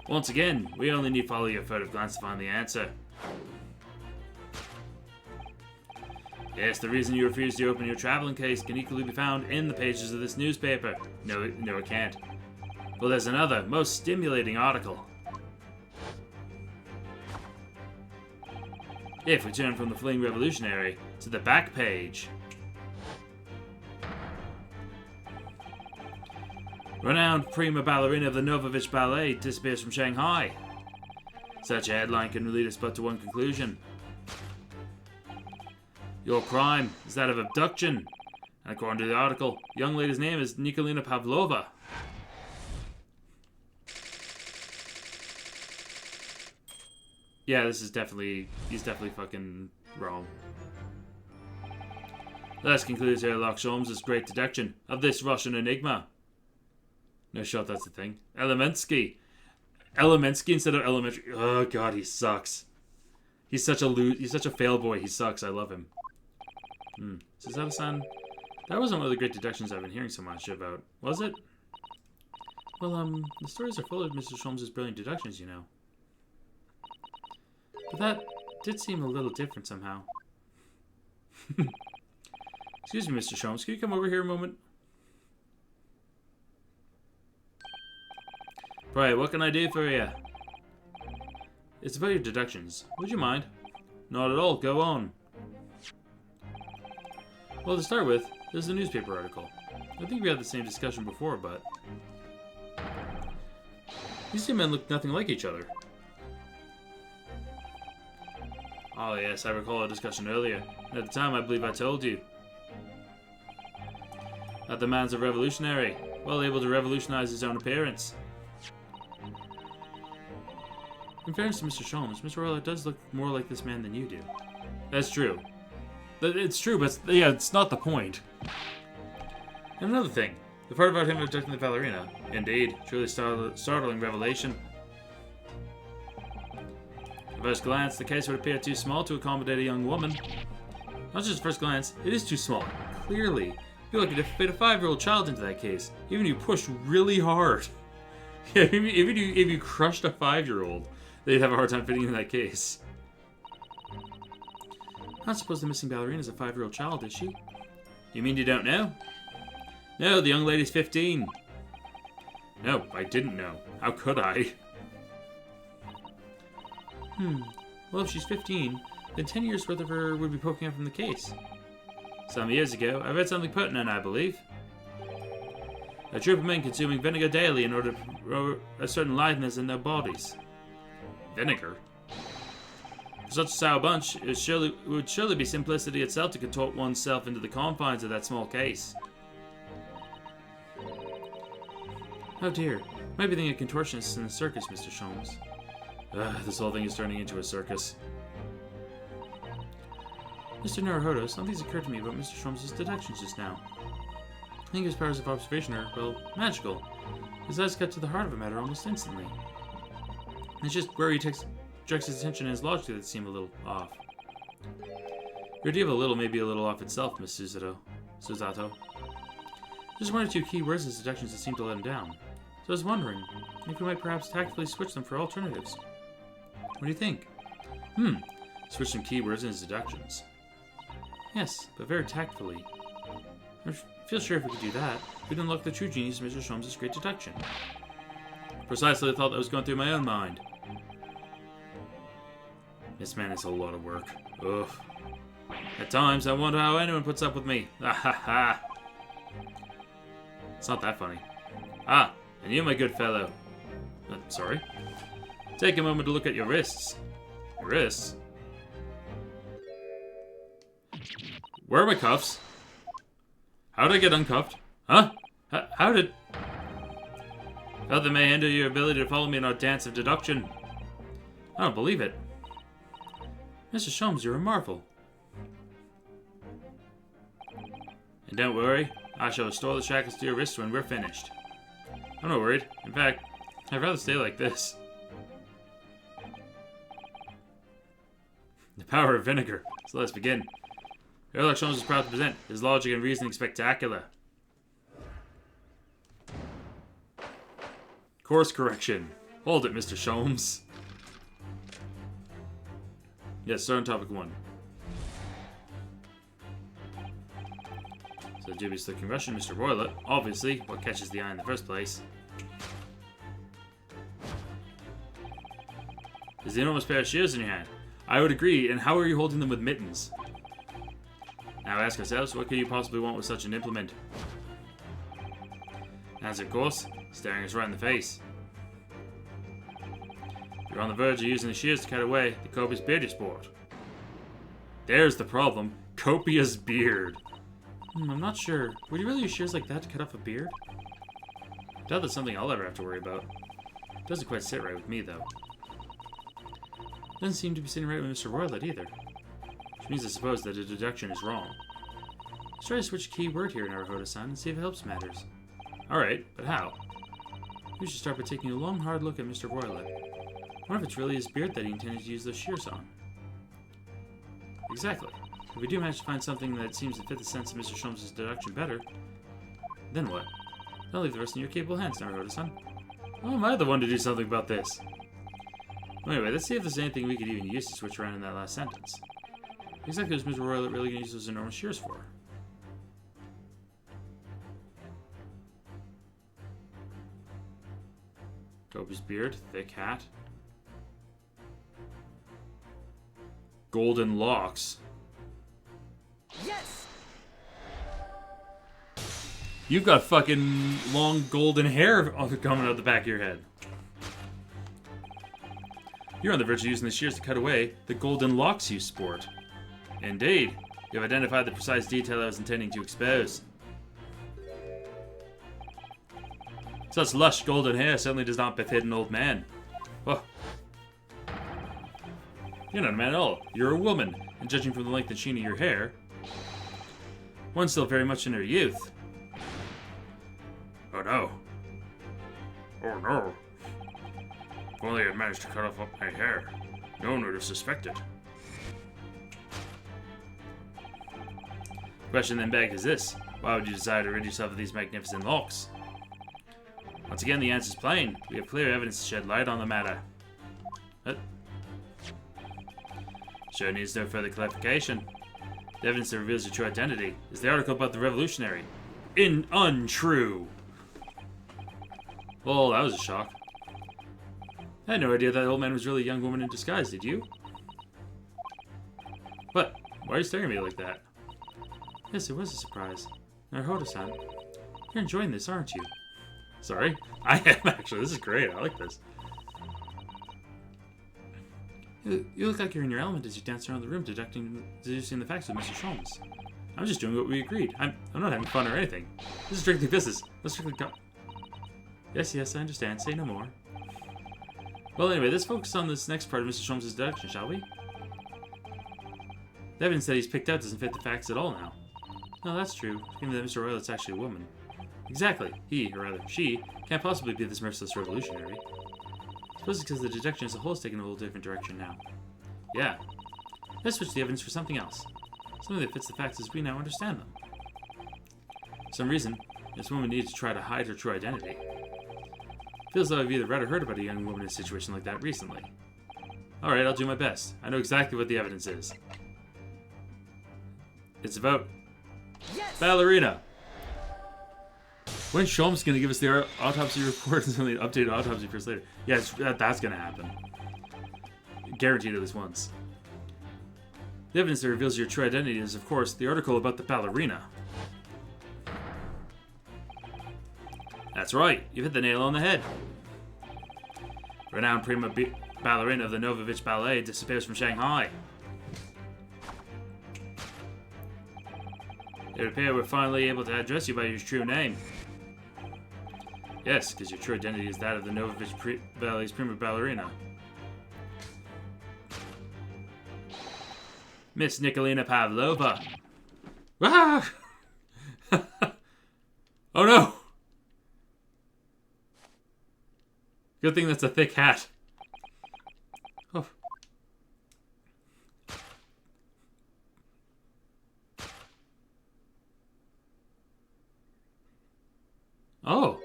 Once again, we only need follow your furtive glance to find the answer. Yes, the reason you refuse to open your traveling case can equally be found in the pages of this newspaper. No, it can't. Well, there's another, most stimulating article. If we turn from the fleeing revolutionary to the back page. Renowned prima ballerina of the Novovich Ballet disappears from Shanghai. Such a headline can lead us but to one conclusion. Your crime is that of abduction. And according to the article, the young lady's name is Nikolina Pavlova. Yeah, he's definitely fucking wrong. Thus concludes Sherlock Holmes' great deduction of this Russian enigma. No shot, that's the thing. Elemensky instead of elementary. Oh god, he sucks. He's such a fail boy. He sucks. I love him. So is that a sign? That wasn't one of the great deductions I've been hearing so much about, was it? Well, the stories are full of Mr. Holmes' brilliant deductions, you know. But that did seem a little different somehow. Excuse me, Mr. Holmes. Can you come over here a moment? Right, what can I do for you? It's about your deductions. Would you mind? Not at all. Go on. Well, to start with, there's the newspaper article. I think we had the same discussion before, but... These two men look nothing like each other. Oh yes, I recall a discussion earlier. At the time, I believe I told you that the man's a revolutionary, well able to revolutionize his own appearance. In fairness to Mr. Holmes, Mr. Roylett does look more like this man than you do. That's true. It's true, but yeah, it's not the point. And another thing, the part about him abducting the ballerina. Indeed, truly startling revelation. At first glance, the case would appear too small to accommodate a young woman. Not just at first glance, it is too small. Clearly. I feel like if you fit a 5-year-old child into that case, even if you push really hard. Yeah, if you crushed a 5-year-old, they'd have a hard time fitting in that case. I suppose the missing ballerina is a 5-year-old child, is she? You mean you don't know? No, the young lady's 15. No, I didn't know. How could I? Well, if she's 15, then 10 years worth of her would be poking up from the case. Some years ago, I read something pertinent, I believe. A troop of men consuming vinegar daily in order to grow a certain litheness in their bodies. Vinegar? For such a sour bunch, it would surely be simplicity itself to contort oneself into the confines of that small case. Oh dear, might be thinking of contortionists in a circus, Mr. Holmes. This whole thing is turning into a circus. Mr. Naruhodo, something's occurred to me about Mr. Holmes' deductions just now. I think his powers of observation are, well, magical. His eyes cut to the heart of a matter almost instantly. It's just where he directs his attention and his logic that seem a little off. Your idea of a little may be a little off itself, Miss Suzato. Just one or two key words in his deductions that seem to let him down. So I was wondering if we might perhaps tactfully switch them for alternatives. What do you think? Switch some keywords in his deductions. Yes, but very tactfully. I feel sure if we could do that, we'd unlock the true genius of Mr. Sholmes' great deduction. Precisely the thought that was going through my own mind. This man is a lot of work. Ugh. At times, I wonder how anyone puts up with me. Ah ha ha. It's not that funny. Ah, and you, my good fellow. Sorry. Take a moment to look at your wrists. Your wrists? Where are my cuffs? How did I get uncuffed? Huh? How did... How that may hinder your ability to follow me in our dance of deduction. I don't believe it. Mr. Sholmes, you're a marvel. And don't worry, I shall restore the shackles to your wrists when we're finished. I'm not worried. In fact, I'd rather stay like this. The power of vinegar. So let's begin. Sherlock Sholmes is proud to present his logic and reasoning spectacular. Course correction. Hold it, Mr. Sholmes. Yes, start on topic 1. So, dubious looking Russian, Mr. Roylott. Obviously, what catches the eye in the first place is the enormous pair of shears in your hand. I would agree, and how are you holding them with mittens? Now ask ourselves, what could you possibly want with such an implement? Answer, of course, staring us right in the face. You're on the verge of using the shears to cut away the copious beard you sport. There's the problem. Copious beard. I'm not sure. Would you really use shears like that to cut off a beard? I doubt that's something I'll ever have to worry about. It doesn't quite sit right with me, though. Doesn't seem to be sitting right with Mr. Roylott either. Which means I suppose that the deduction is wrong. Let's try to switch a key word here in our Hoda-san and see if it helps matters. Alright, but how? We should start by taking a long, hard look at Mr. Roylott. I wonder if it's really his beard that he intended to use those shears on. Exactly. If we do manage to find something that seems to fit the sense of Mr. Sholmes' deduction better, then what? I'll leave the rest in your capable hands, Naruto-san. Oh, am I the one to do something about this? Anyway, let's see if there's anything we could even use to switch around in that last sentence. What exactly was Mr. Roylott really going to use those enormous shears for? Copious beard, thick hat. Golden locks. Yes! You've got fucking long golden hair coming out the back of your head. You're on the verge of using the shears to cut away the golden locks you sport. Indeed. You have identified the precise detail I was intending to expose. Such lush golden hair certainly does not befit an old man. Oh. You're not a man at all. You're a woman, and judging from the length and sheen of your hair, one's still very much in her youth. Oh no. Oh no. If only I had managed to cut off my hair, no one would have suspected. The question then begged is this: why would you desire to rid yourself of these magnificent locks? Once again, the answer is plain. We have clear evidence to shed light on the matter. Sure needs no further clarification. The evidence that reveals your true identity is the article about the revolutionary. Untrue! Oh, that was a shock. I had no idea that old man was really a young woman in disguise, did you? What? Why are you staring at me like that? Yes, it was a surprise. Naruto-san, you're enjoying this, aren't you? Sorry? I am, actually. This is great. I like this. You look like you're in your element as you dance around the room deducing the facts with Mr. Sholmes. I'm just doing what we agreed. I'm not having fun or anything. This is strictly business. Let's strictly go. Yes, I understand. Say no more. Well, anyway, let's focus on this next part of Mr. Sholmes' deduction, shall we? The evidence that he's picked out doesn't fit the facts at all now. No, that's true. Given that Mr. Roylott's actually a woman. Exactly. He, or rather, she, can't possibly be this merciless revolutionary. I suppose it's because the deduction as a whole is taking a little different direction now. Yeah. Let's switch the evidence for something else. Something that fits the facts as we now understand them. For some reason, this woman needed to try to hide her true identity. Feels though I've either read or heard about a young woman in a situation like that recently. Alright, I'll do my best. I know exactly what the evidence is. It's about ballerina. When's Sholmes going to give us the autopsy report and the updated autopsy first later? Yeah, that's going to happen. Guaranteed at least once. The evidence that reveals your true identity is, of course, the article about the ballerina. That's right, you've hit the nail on the head. Renowned prima ballerina of the Novovich Ballet disappears from Shanghai. It would appear we're finally able to address you by your true name. Yes, because your true identity is that of the Novovich Ballet's prima ballerina. Miss Nikolina Pavlova. Ah! Oh no! Good thing that's a thick hat. Oh. Oh.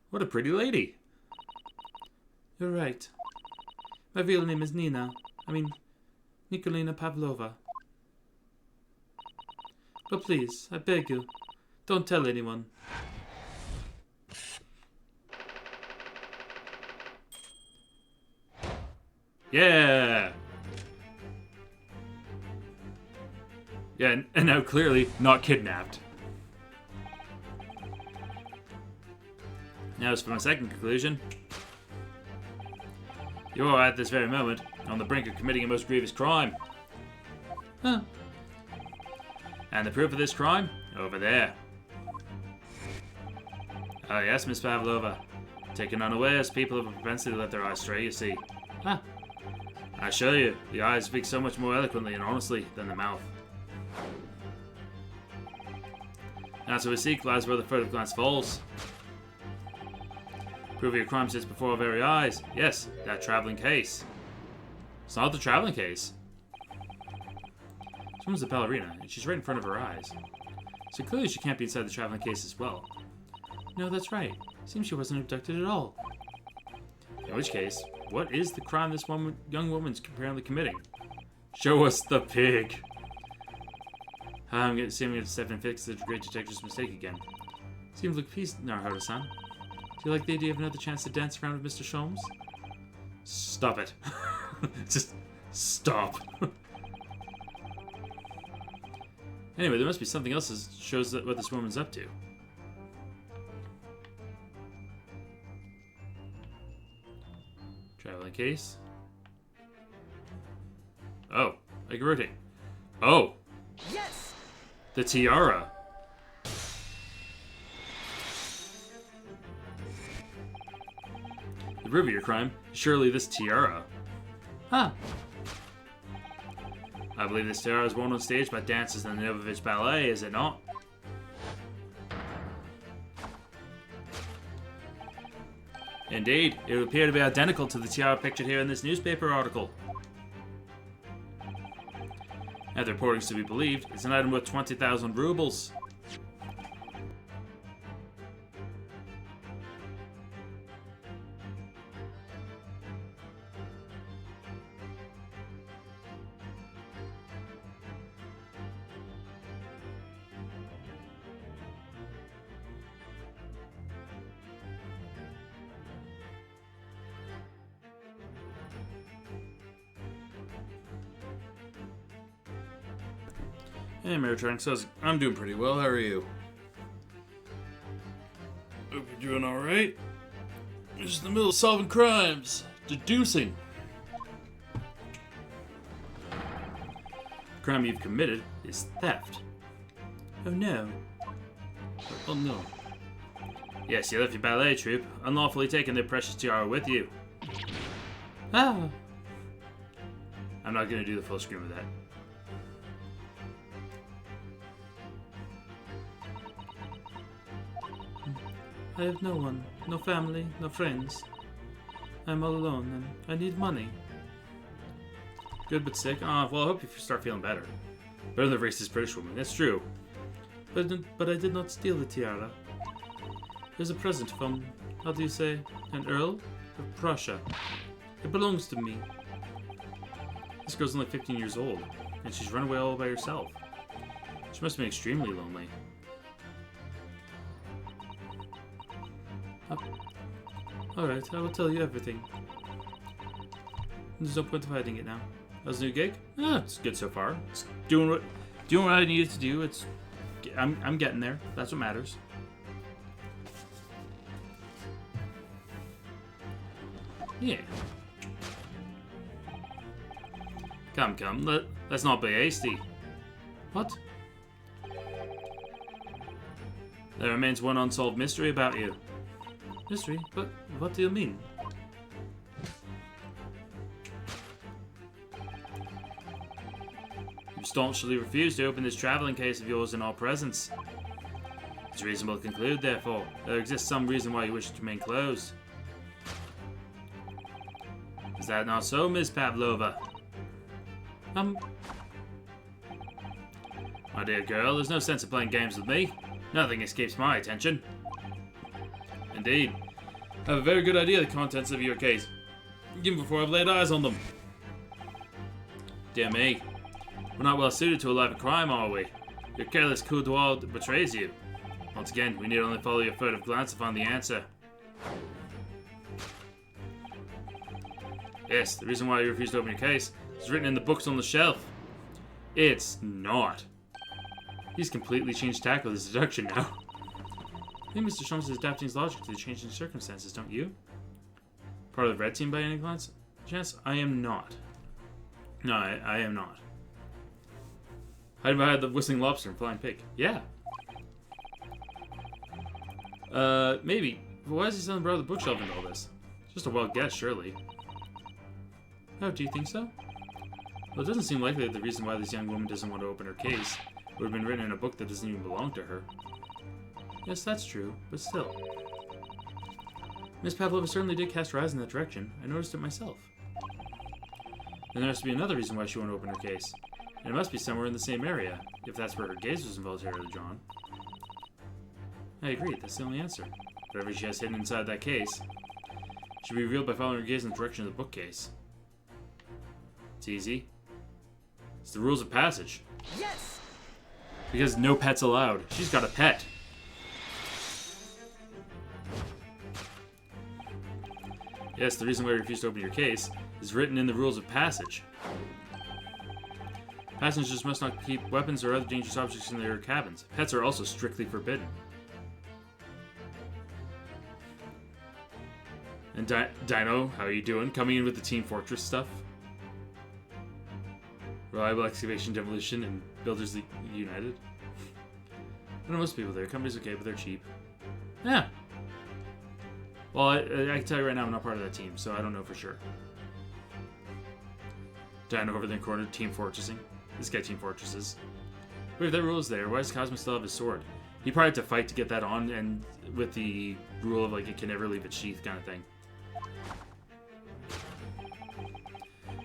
What a pretty lady. You're right. My real name is Nikolina Pavlova. But please, I beg you, don't tell anyone. Yeah! Yeah, and now clearly not kidnapped. Now as for my second conclusion. You are at this very moment on the brink of committing a most grievous crime. Huh. And the proof of this crime? Over there. Oh yes, Miss Pavlova. Taken unawares, people have a propensity to let their eyes stray, you see. Huh. I assure you, the eyes speak so much more eloquently and honestly than the mouth. That's what we seek lies where the furtive glance falls. Proof of your crime sits before our very eyes. Yes, that traveling case. It's not the traveling case. This woman's a ballerina, and she's right in front of her eyes. So clearly she can't be inside the traveling case as well. No, that's right. Seems she wasn't abducted at all. In which case, what is the crime this young woman's apparently committing? Show us the pig! I'm going to step in and fix the great detective's mistake again. Seems like peace, Narhara-san. Do you like the idea of another chance to dance around with Mr. Sholmes? Stop it. Just stop. Anyway, there must be something else that shows what this woman's up to. Traveling case. Oh, I can rotate. Oh! Yes! The tiara. The root of your crime is surely this tiara. Huh. I believe this tiara is worn on stage by dancers in the Novovich Ballet, is it not? Indeed, it would appear to be identical to the tiara pictured here in this newspaper article. And the reporting is to be believed, it's an item worth 20,000 rubles. Hey, Maritrunks, I'm doing pretty well. How are you? Hope you're doing alright. I'm just in the middle of solving crimes. Deducing. The crime you've committed is theft. Oh no. Oh no. Yes, you left your ballet troupe, unlawfully taking their precious tiara with you. Ah. I'm not going to do the full screen of that. I have no one, no family, no friends. I'm all alone and I need money. Good but sick? Well, I hope you start feeling better. Better than the racist British woman, that's true. But I did not steal the tiara. There's a present from, how do you say, an earl? of Prussia. It belongs to me. This girl's only 15 years old, and she's run away all by herself. She must have been extremely lonely. Alright, I will tell you everything. There's no point of hiding it now. How's the new gig? It's good so far. It's doing what I needed to do. I'm getting there. That's what matters. Yeah. Come. Let's not be hasty. What? There remains one unsolved mystery about you. Mystery? But what do you mean? You staunchly refuse to open this traveling case of yours in our presence. It's reasonable to conclude, therefore, there exists some reason why you wish it to remain closed. Is that not so, Miss Pavlova? My dear girl, there's no sense of playing games with me. Nothing escapes my attention. Indeed. I have a very good idea of the contents of your case, even before I've laid eyes on them. Dear me. We're not well suited to a life of crime, are we? Your careless coup d'oeil betrays you. Once again, we need only follow your furtive glance to find the answer. Yes, the reason why you refuse to open your case is written in the books on the shelf. It's not. He's completely changed tack with his deduction now. I think Mr. Sholmes is adapting his logic to the changing circumstances, don't you? Part of the red team by any chance? I am not. No, I am not. Hiding behind the whistling lobster and flying pig. Yeah. Maybe. But why is he selling the bookshelf into all this? Just a wild guess, surely. Oh, do you think so? Well, it doesn't seem likely that the reason why this young woman doesn't want to open her case would have been written in a book that doesn't even belong to her. Yes, that's true, but still. Miss Pavlova certainly did cast her eyes in that direction. I noticed it myself. Then there has to be another reason why she won't open her case. And it must be somewhere in the same area, if that's where her gaze was involuntarily drawn. I agree, that's the only answer. Whatever she has hidden inside that case should be revealed by following her gaze in the direction of the bookcase. It's easy. It's the rules of passage. Yes! Because no pets allowed. She's got a pet. Yes, the reason why you refuse to open your case is written in the rules of passage. Passengers must not keep weapons or other dangerous objects in their cabins. Pets are also strictly forbidden. And Dino, how are you doing? Coming in with the Team Fortress stuff. Reliable excavation, demolition, and Builders United. I know most people there. Company's okay, but they're cheap. Yeah. Well, I can tell you right now, I'm not part of that team, so I don't know for sure. Dino over there in the corner, Team Fortressing. This guy Team Fortresses. Wait, if that rule is there, why does Cosmo still have his sword? He probably had to fight to get that on, and with the rule of, like, it can never leave its sheath kind of thing.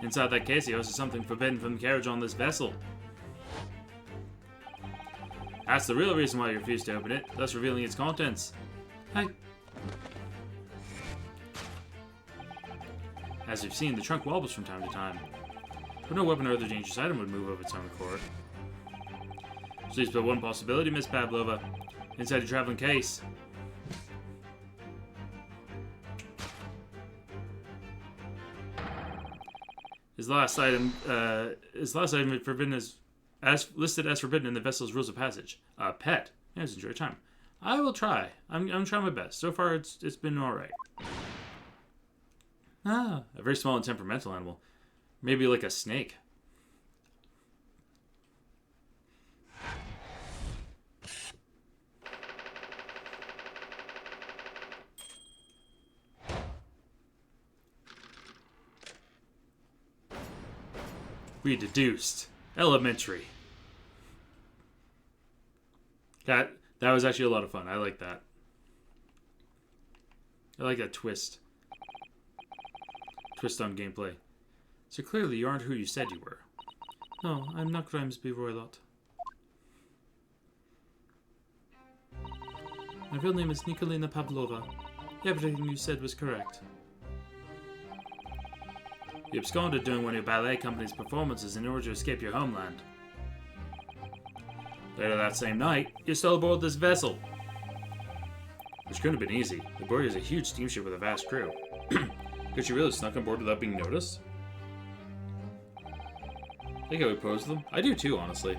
Inside that case, he also something forbidden from the carriage on this vessel. That's the real reason why you refuse to open it, thus revealing its contents. Hi. As you've seen, the trunk wobbles from time to time. But no weapon or other dangerous item would move of its own accord. So there's but one possibility, Miss Pavlova. Inside your traveling case. His last item forbidden as listed as forbidden in the vessel's rules of passage. A pet. Yeah, just enjoy your time. I will try. I'm trying my best. So far, it's been all right. Ah, a very small and temperamental animal. Maybe like a snake. We deduced. Elementary. That was actually a lot of fun. I like that. I like that twist. Twist on gameplay. So clearly you aren't who you said you were. No, I'm not Grimsby Roylott. My real name is Nikolina Pavlova. Everything you said was correct. You absconded during one of your ballet company's performances in order to escape your homeland. Later that same night, you stole aboard this vessel. Which couldn't have been easy. The Boreal is a huge steamship with a vast crew. Could you really snuck on board without being noticed? I think I would pose them. I do too, honestly.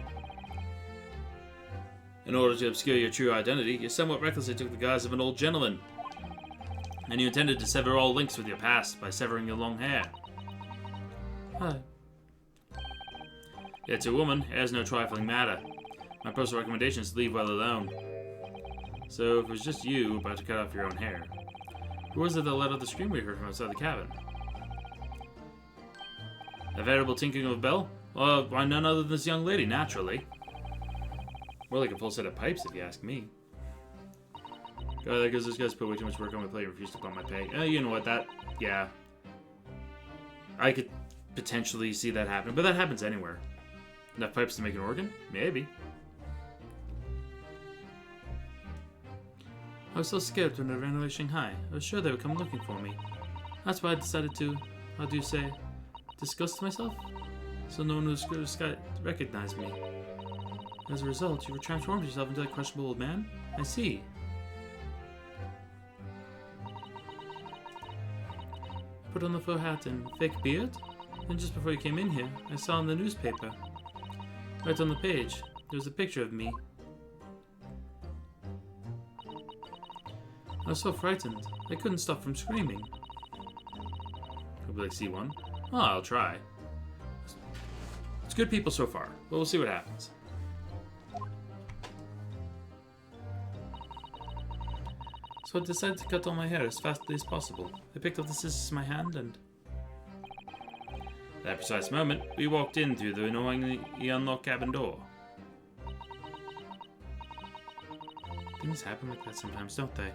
In order to obscure your true identity, you somewhat recklessly took the guise of an old gentleman. And you intended to sever all links with your past by severing your long hair. Hi. Yet to a woman, hair is no trifling matter. My personal recommendation is to leave well alone. So, if it was just you about to cut off your own hair, who was it that let out the scream we heard from outside the cabin? A veritable tinkling of a bell? Well, why none other than this young lady, naturally. More like a full set of pipes, if you ask me. God, that goes, those guys put way too much work on my plate and refused to bump my pay. You know what, yeah. I could potentially see that happen, but that happens anywhere. Enough pipes to make an organ? Maybe. I was so scared when I ran away to Shanghai. I was sure they would come looking for me. That's why I decided to, how do you say, disgust myself? So no one would recognize me. As a result, you transformed yourself into that questionable old man? I see. I put on the faux hat and fake beard? Then just before you came in here, I saw in the newspaper. Right on the page, there was a picture of me. I was so frightened, I couldn't stop from screaming. Hope I see one. Oh, I'll try. It's good people so far, but we'll see what happens. So I decided to cut all my hair as fastly as possible. I picked up the scissors in my hand and... At that precise moment, we walked in through the annoyingly unlocked cabin door. Things happen like that sometimes, don't they?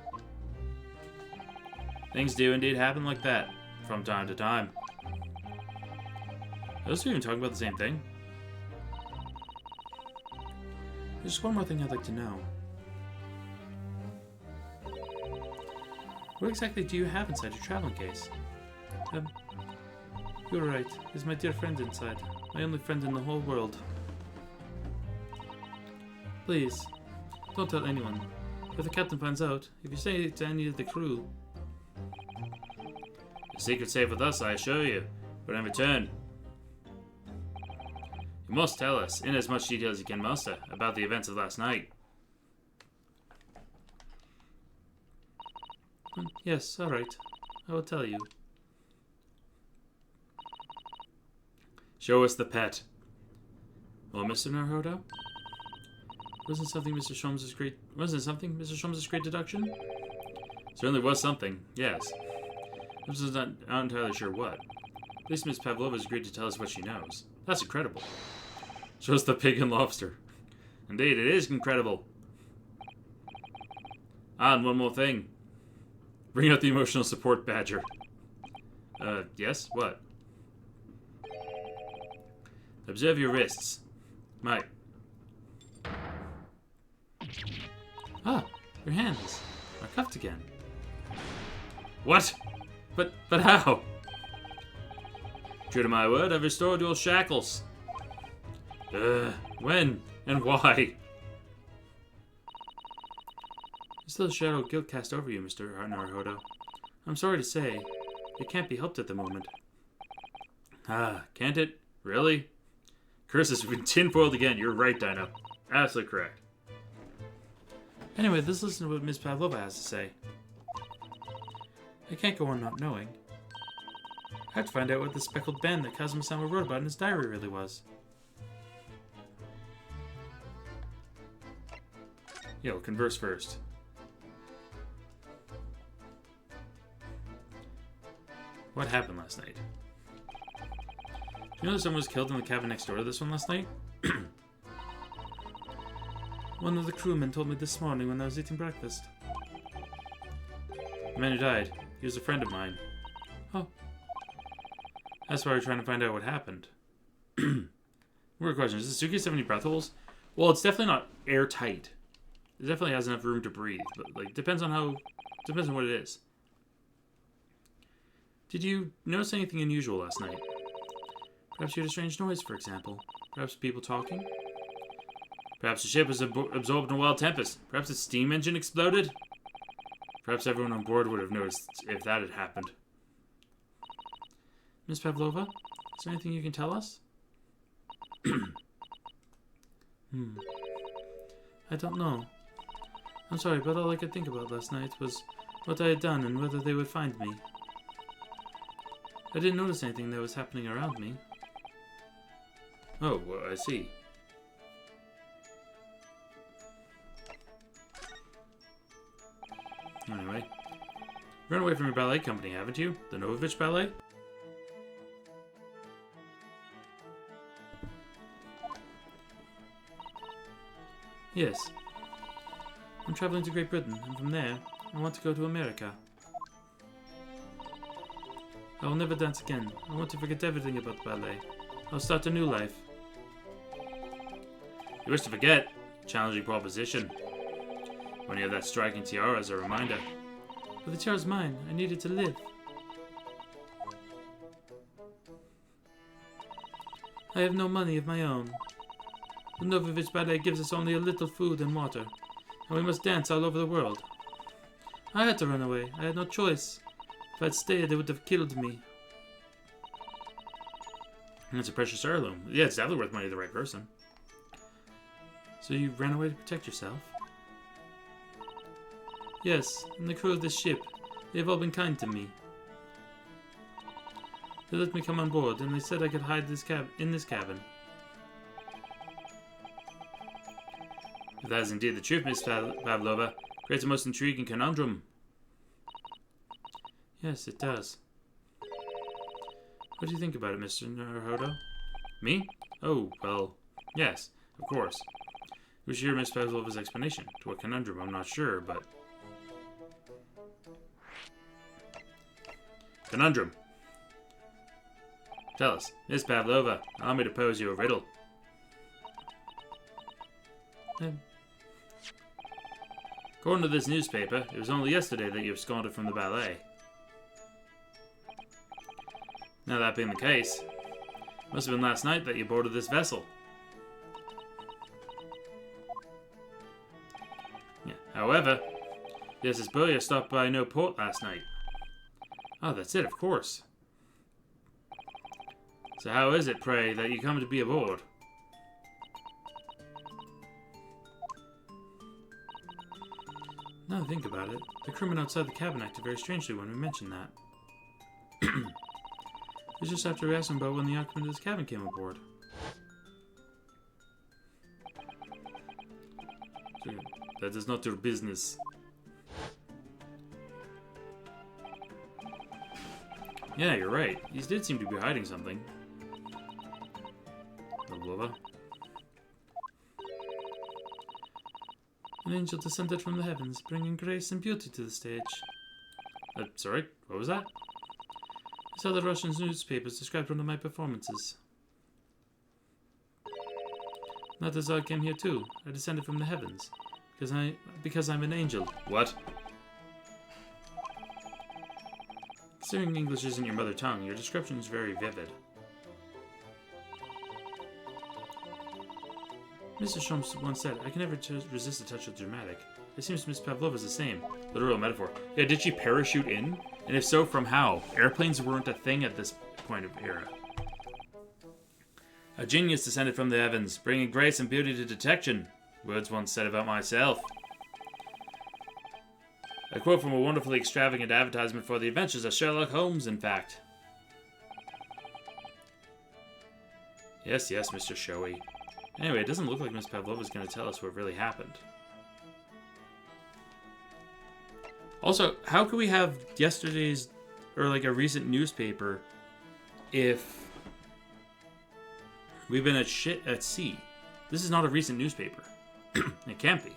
Things do indeed happen like that, from time to time. Are those two even talking about the same thing? There's just one more thing I'd like to know. What exactly do you have inside your traveling case? You're right. There's my dear friend inside. My only friend in the whole world. Please, don't tell anyone. If the captain finds out, if you say it to any of the crew... The secret's safe with us, I assure you. But in return... You must tell us, in as much detail as you can muster, about the events of last night. Yes, alright. I will tell you. Show us the pet. Well, Mr. Naruhodo? Wasn't something Mr. Sholmes' great deduction? Certainly was something, yes. I'm just not entirely sure what. At least Miss Pavlova has agreed to tell us what she knows. That's incredible. Show us the pig and lobster. Indeed, it is incredible. Ah, and one more thing. Bring out the emotional support badger. Yes? What? Observe your wrists. Mike. Ah, your hands are cuffed again. What? But how? True to my word, I've restored your shackles. When and why? There's still a shadow of guilt cast over you, Mr. Naruhodo. I'm sorry to say, it can't be helped at the moment. Ah, can't it? Really? Curses, we've been tinfoiled again. You're right, Dino. Absolutely correct. Anyway, let's listen to what Miss Pavlova has to say. I can't go on not knowing. I have to find out what the speckled band that Kazuma-sama wrote about in his diary really was. Yo, converse first. What happened last night? Do you know that someone was killed in the cabin next door to this one last night? One of the crewmen told me this morning when I was eating breakfast. The man who died, he was a friend of mine. Oh. That's why we're trying to find out what happened. Weird question. Does the suitcase have any breath holes? Well, it's definitely not airtight. It definitely has enough room to breathe, but like depends on what it is. Did you notice anything unusual last night? Perhaps you heard a strange noise, for example. Perhaps people talking? Perhaps the ship was absorbed in a wild tempest. Perhaps its steam engine exploded? Perhaps everyone on board would have noticed if that had happened. Miss Pavlova, is there anything you can tell us? I don't know. I'm sorry, but all I could think about last night was what I had done and whether they would find me. I didn't notice anything that was happening around me. Oh, well, I see. Anyway. You run away from your ballet company, haven't you? The Novovich Ballet? Yes. I'm traveling to Great Britain, and from there, I want to go to America. I will never dance again. I want to forget everything about ballet. I'll start a new life. You wish to forget? Challenging proposition. When you have that striking tiara as a reminder. But the tiara's mine. I need it to live. I have no money of my own. The Novovich Ballet gives us only a little food and water, and we must dance all over the world. I had to run away. I had no choice. If I'd stayed, they would have killed me. And it's a precious heirloom. Yeah, it's definitely worth money to the right person. So you ran away to protect yourself? Yes, and the crew of this ship. They have all been kind to me. They let me come on board, and they said I could hide in this cabin. If that is indeed the truth, Miss Pavlova, creates a most intriguing conundrum. Yes, it does. What do you think about it, Mr. Naruhodo? Me? Oh, well, yes, of course. We should hear Miss Pavlova's explanation. To what conundrum, I'm not sure, but... Conundrum. Tell us, Miss Pavlova, allow me to pose you a riddle. According to this newspaper, it was only yesterday that you absconded from the ballet. Now that being the case, it must have been last night that you boarded this vessel. Yeah. However, the SS Burya stopped by no port last night. Oh, that's it, of course. So how is it, pray, that you come to be aboard? Now that I think about it, the crewmen outside the cabin acted very strangely when we mentioned that. It was just after we asked them about when the occupant of this cabin came aboard. That is not your business. Yeah, you're right. These did seem to be hiding something. Pavlova. An angel descended from the heavens, bringing grace and beauty to the stage. Sorry, what was that? I saw the Russian newspapers described one of my performances. Not as I came here too. I descended from the heavens. Because I'm an angel. What? Considering English isn't your mother tongue, your description is very vivid. Mr. Shums once said, I can never resist a touch of dramatic. It seems Miss Pavlova's the same. Literal metaphor. Yeah, did she parachute in? And if so, from how? Airplanes weren't a thing at this point of era. A genius descended from the heavens, bringing grace and beauty to detection. Words once said about myself. A quote from a wonderfully extravagant advertisement for the adventures of Sherlock Holmes, in fact. Yes, Mr. Showy. Anyway, it doesn't look like Miss Pavlova's going to tell us what really happened. Also, how could we have yesterday's, or like a recent newspaper, if we've been at sea? This is not a recent newspaper. It can't be.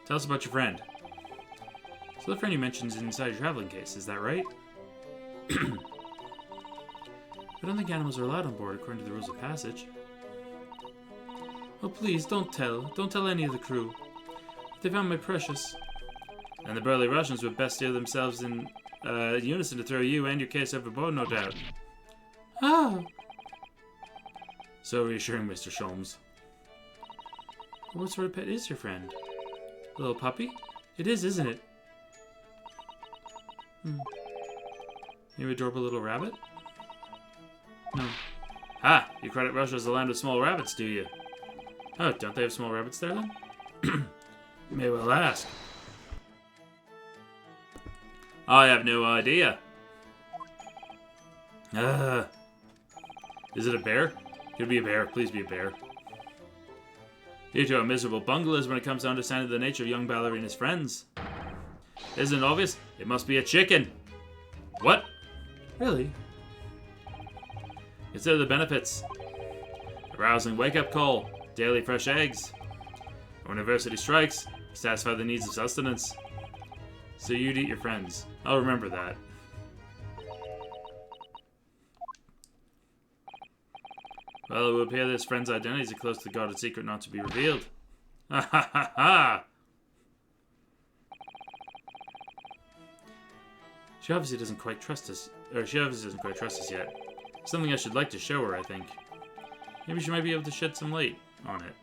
Tell us about your friend. So the friend you mentioned is inside your traveling case, is that right? I don't think animals are allowed on board according to the rules of passage. Oh please, don't tell. Don't tell any of the crew. If they found my precious... And the burly Russians would best steel themselves in unison to throw you and your case overboard, no doubt. Oh. So reassuring, Mr. Sholmes. What sort of pet is your friend? A little puppy? It is, isn't it? You adorable little rabbit? No. Ah, you credit Russia as the land of small rabbits, do you? Oh, don't they have small rabbits there then? You may well ask. I have no idea. Is it a bear? Could it be a bear? Please be a bear. You two are miserable bunglers when it comes to understanding the nature of young ballerina's friends. Isn't it obvious? It must be a chicken. What? Really? Consider the benefits. A rousing wake-up call. Daily fresh eggs. When adversity strikes, satisfy the needs of sustenance. So you'd eat your friends. I'll remember that. Well, it would appear this friend's identities are close to the guarded secret not to be revealed. Ha ha ha ha! She obviously doesn't quite trust us. Yet. Something I should like to show her, I think. Maybe she might be able to shed some light on it.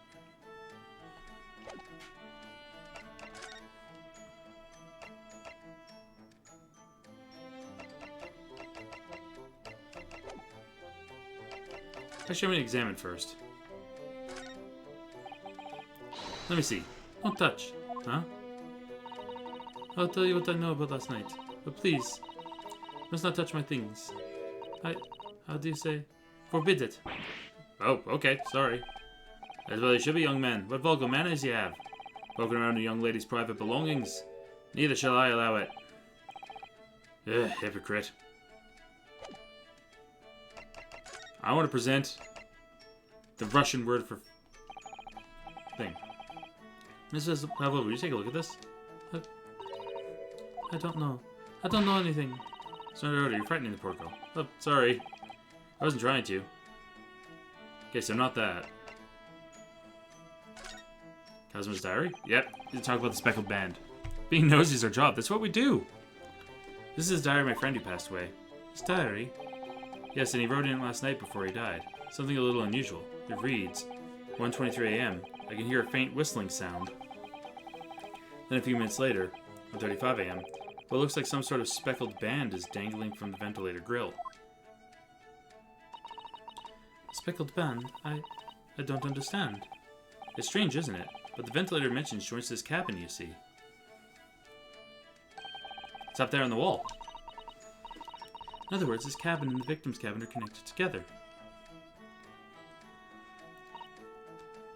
Actually, I'm going to examine first. Let me see. Don't touch. Huh? I'll tell you what I know about last night. But please, must not touch my things. How do you say? Forbid it. Oh, okay. Sorry. As well you should be, young man. What vulgar manners you have. Poking around a young lady's private belongings. Neither shall I allow it. Ugh, hypocrite. I want to present the Russian word for thing. Mrs. Pavlova, will you take a look at this? I don't know. I don't know anything. Sorry, you're frightening the poor girl. Oh, sorry. I wasn't trying to. Okay, so not that. Cosmo's diary? Yep, you talk about the speckled band. Being nosy is our job. That's what we do. This is his diary of my friend who passed away. His diary? Yes, and he wrote in it last night before he died. Something a little unusual. It reads, 1:23 a.m. I can hear a faint whistling sound. Then a few minutes later, 1:35 a.m., what looks like some sort of speckled band is dangling from the ventilator grill. Speckled band? I don't understand. It's strange, isn't it? But the ventilator mentions joins to his cabin, you see. It's up there on the wall. In other words, his cabin and the victim's cabin are connected together.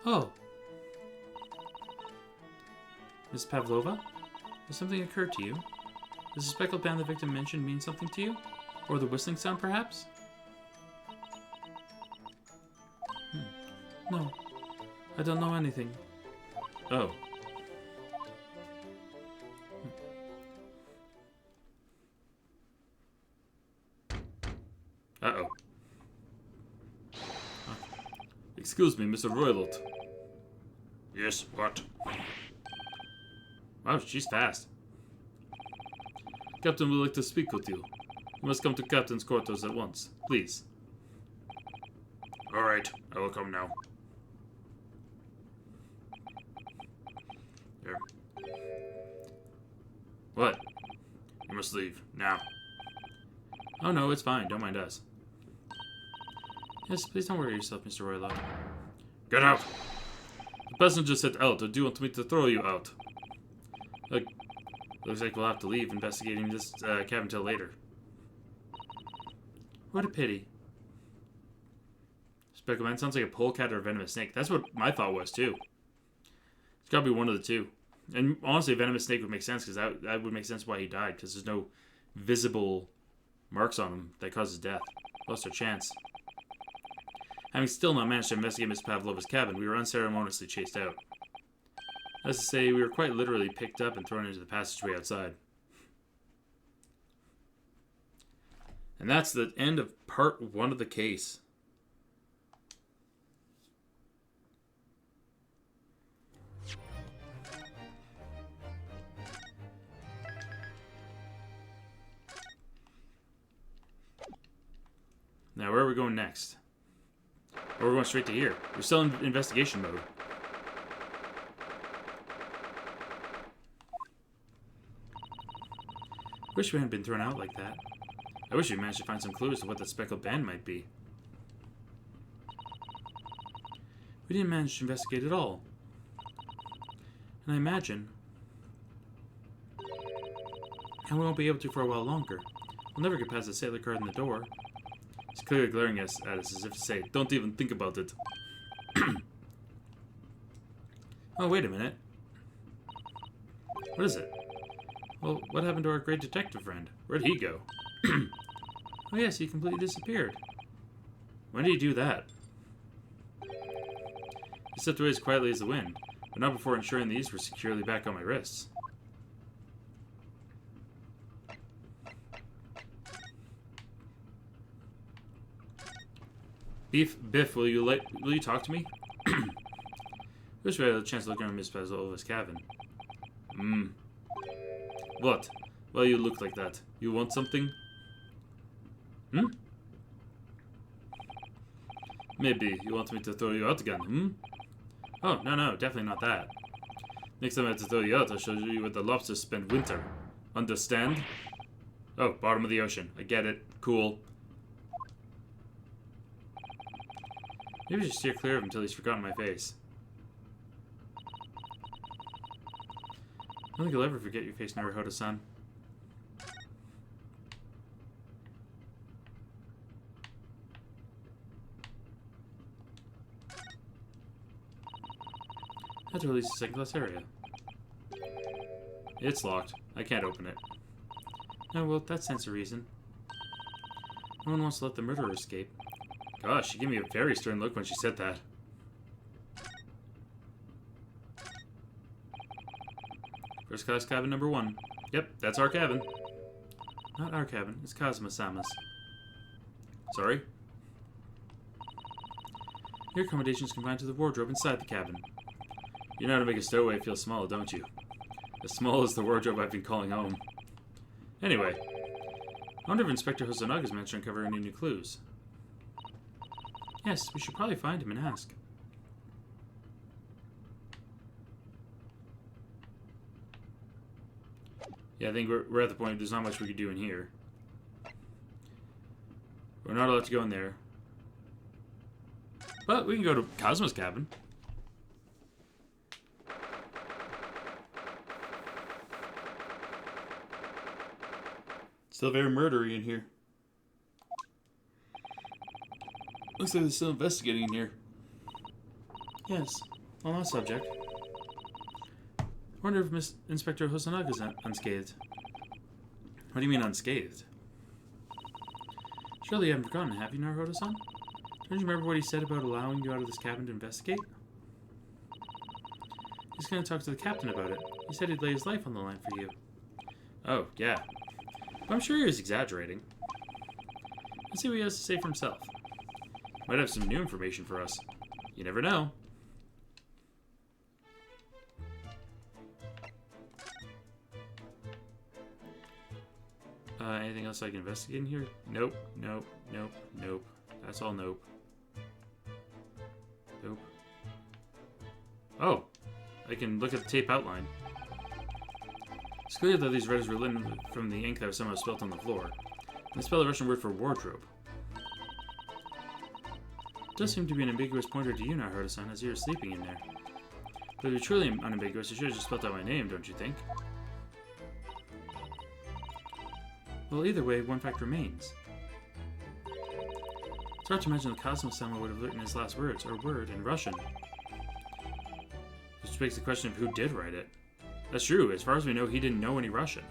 Oh. Miss Pavlova? Has something occurred to you? Does the speckled band the victim mentioned mean something to you? Or the whistling sound, perhaps? No. I don't know anything. Oh. Uh-oh. Excuse me, Mr. Roylott. Yes, what? Wow, she's fast. Captain would like to speak with you. You must come to Captain's quarters at once, please. Alright, I will come now. Here. What? You must leave, now. Oh no, it's fine, don't mind us. Yes, please don't worry yourself, Mr. Roylott. Get out! The passenger said out, or do you want me to throw you out? Look, looks like we'll have to leave investigating this cabin till later. What a pity. Speckled man sounds like a polecat or a venomous snake. That's what my thought was, too. It's gotta be one of the two. And honestly, a venomous snake would make sense, because that would make sense why he died, because there's no visible marks on him that causes death. Lost our chance. Having still not managed to investigate Miss Pavlova's cabin, we were unceremoniously chased out. As to say, we were quite literally picked up and thrown into the passageway outside. And that's the end of part 1 of the case. we're going next. Or we're going straight to here. We're still in investigation mode. Wish we hadn't been thrown out like that. I wish we managed to find some clues to what the speckled band might be. We didn't manage to investigate at all. And I imagine... and we won't be able to for a while longer. We'll never get past the sailor card in the door. He's clearly glaring at us as if to say, don't even think about it. Oh, wait a minute. What is it? Well, what happened to our great detective friend? Where'd he go? Oh yes, he completely disappeared. When did he do that? He slipped away as quietly as the wind, but not before ensuring these were securely back on my wrists. Biff, will you talk to me? Wish we had a chance to look around Miss Pavlova's cabin. What? Why you look like that? You want something? Maybe you want me to throw you out again, Oh, no, definitely not that. Next time I have to throw you out, I'll show you where the lobsters spend winter. Understand? Oh, bottom of the ocean. I get it. Cool. Maybe just steer clear of him until he's forgotten my face. I don't think I'll ever forget your face, Naruhodo-san. I have to release the second-class area. It's locked. I can't open it. Oh, well, that stands to reason. No one wants to let the murderer escape. Gosh, she gave me a very stern look when she said that. First class cabin number 1. Yep, that's our cabin. Not our cabin, it's Kazuma-sama's. Sorry? Your accommodation is confined to the wardrobe inside the cabin. You know how to make a stowaway feel small, don't you? As small as the wardrobe I've been calling home. Anyway, I wonder if Inspector Hosanaga's managed to uncover any new clues. Yes, we should probably find him and ask. Yeah, I think we're at the point there's not much we could do in here. We're not allowed to go in there. But we can go to Cosmo's cabin. Still very murdery in here. Looks like they're still investigating in here. Yes, on that subject. I wonder if Miss Inspector Hosanaga's unscathed. What do you mean unscathed? Surely you haven't forgotten, have you, Naruhodo-san? Don't you remember what he said about allowing you out of this cabin to investigate? He's going to talk to the captain about it. He said he'd lay his life on the line for you. Oh, yeah. But I'm sure he was exaggerating. Let's see what he has to say for himself. Might have some new information for us. You never know. Anything else I can investigate in here? Nope, nope, nope, nope. That's all nope. Nope. Oh, I can look at the tape outline. It's clear that these letters were written from the ink that was somehow spilt on the floor. They spell the Russian word for wardrobe. It does seem to be an ambiguous pointer to you, Naruhodo-san, as you're sleeping in there. But if you're truly unambiguous, you should have just spelled out my name, don't you think? Well, either way, one fact remains. It's hard to imagine that Kazuma-sama would have written his last words, or word, in Russian. Which begs the question of who did write it. That's true. As far as we know, he didn't know any Russian.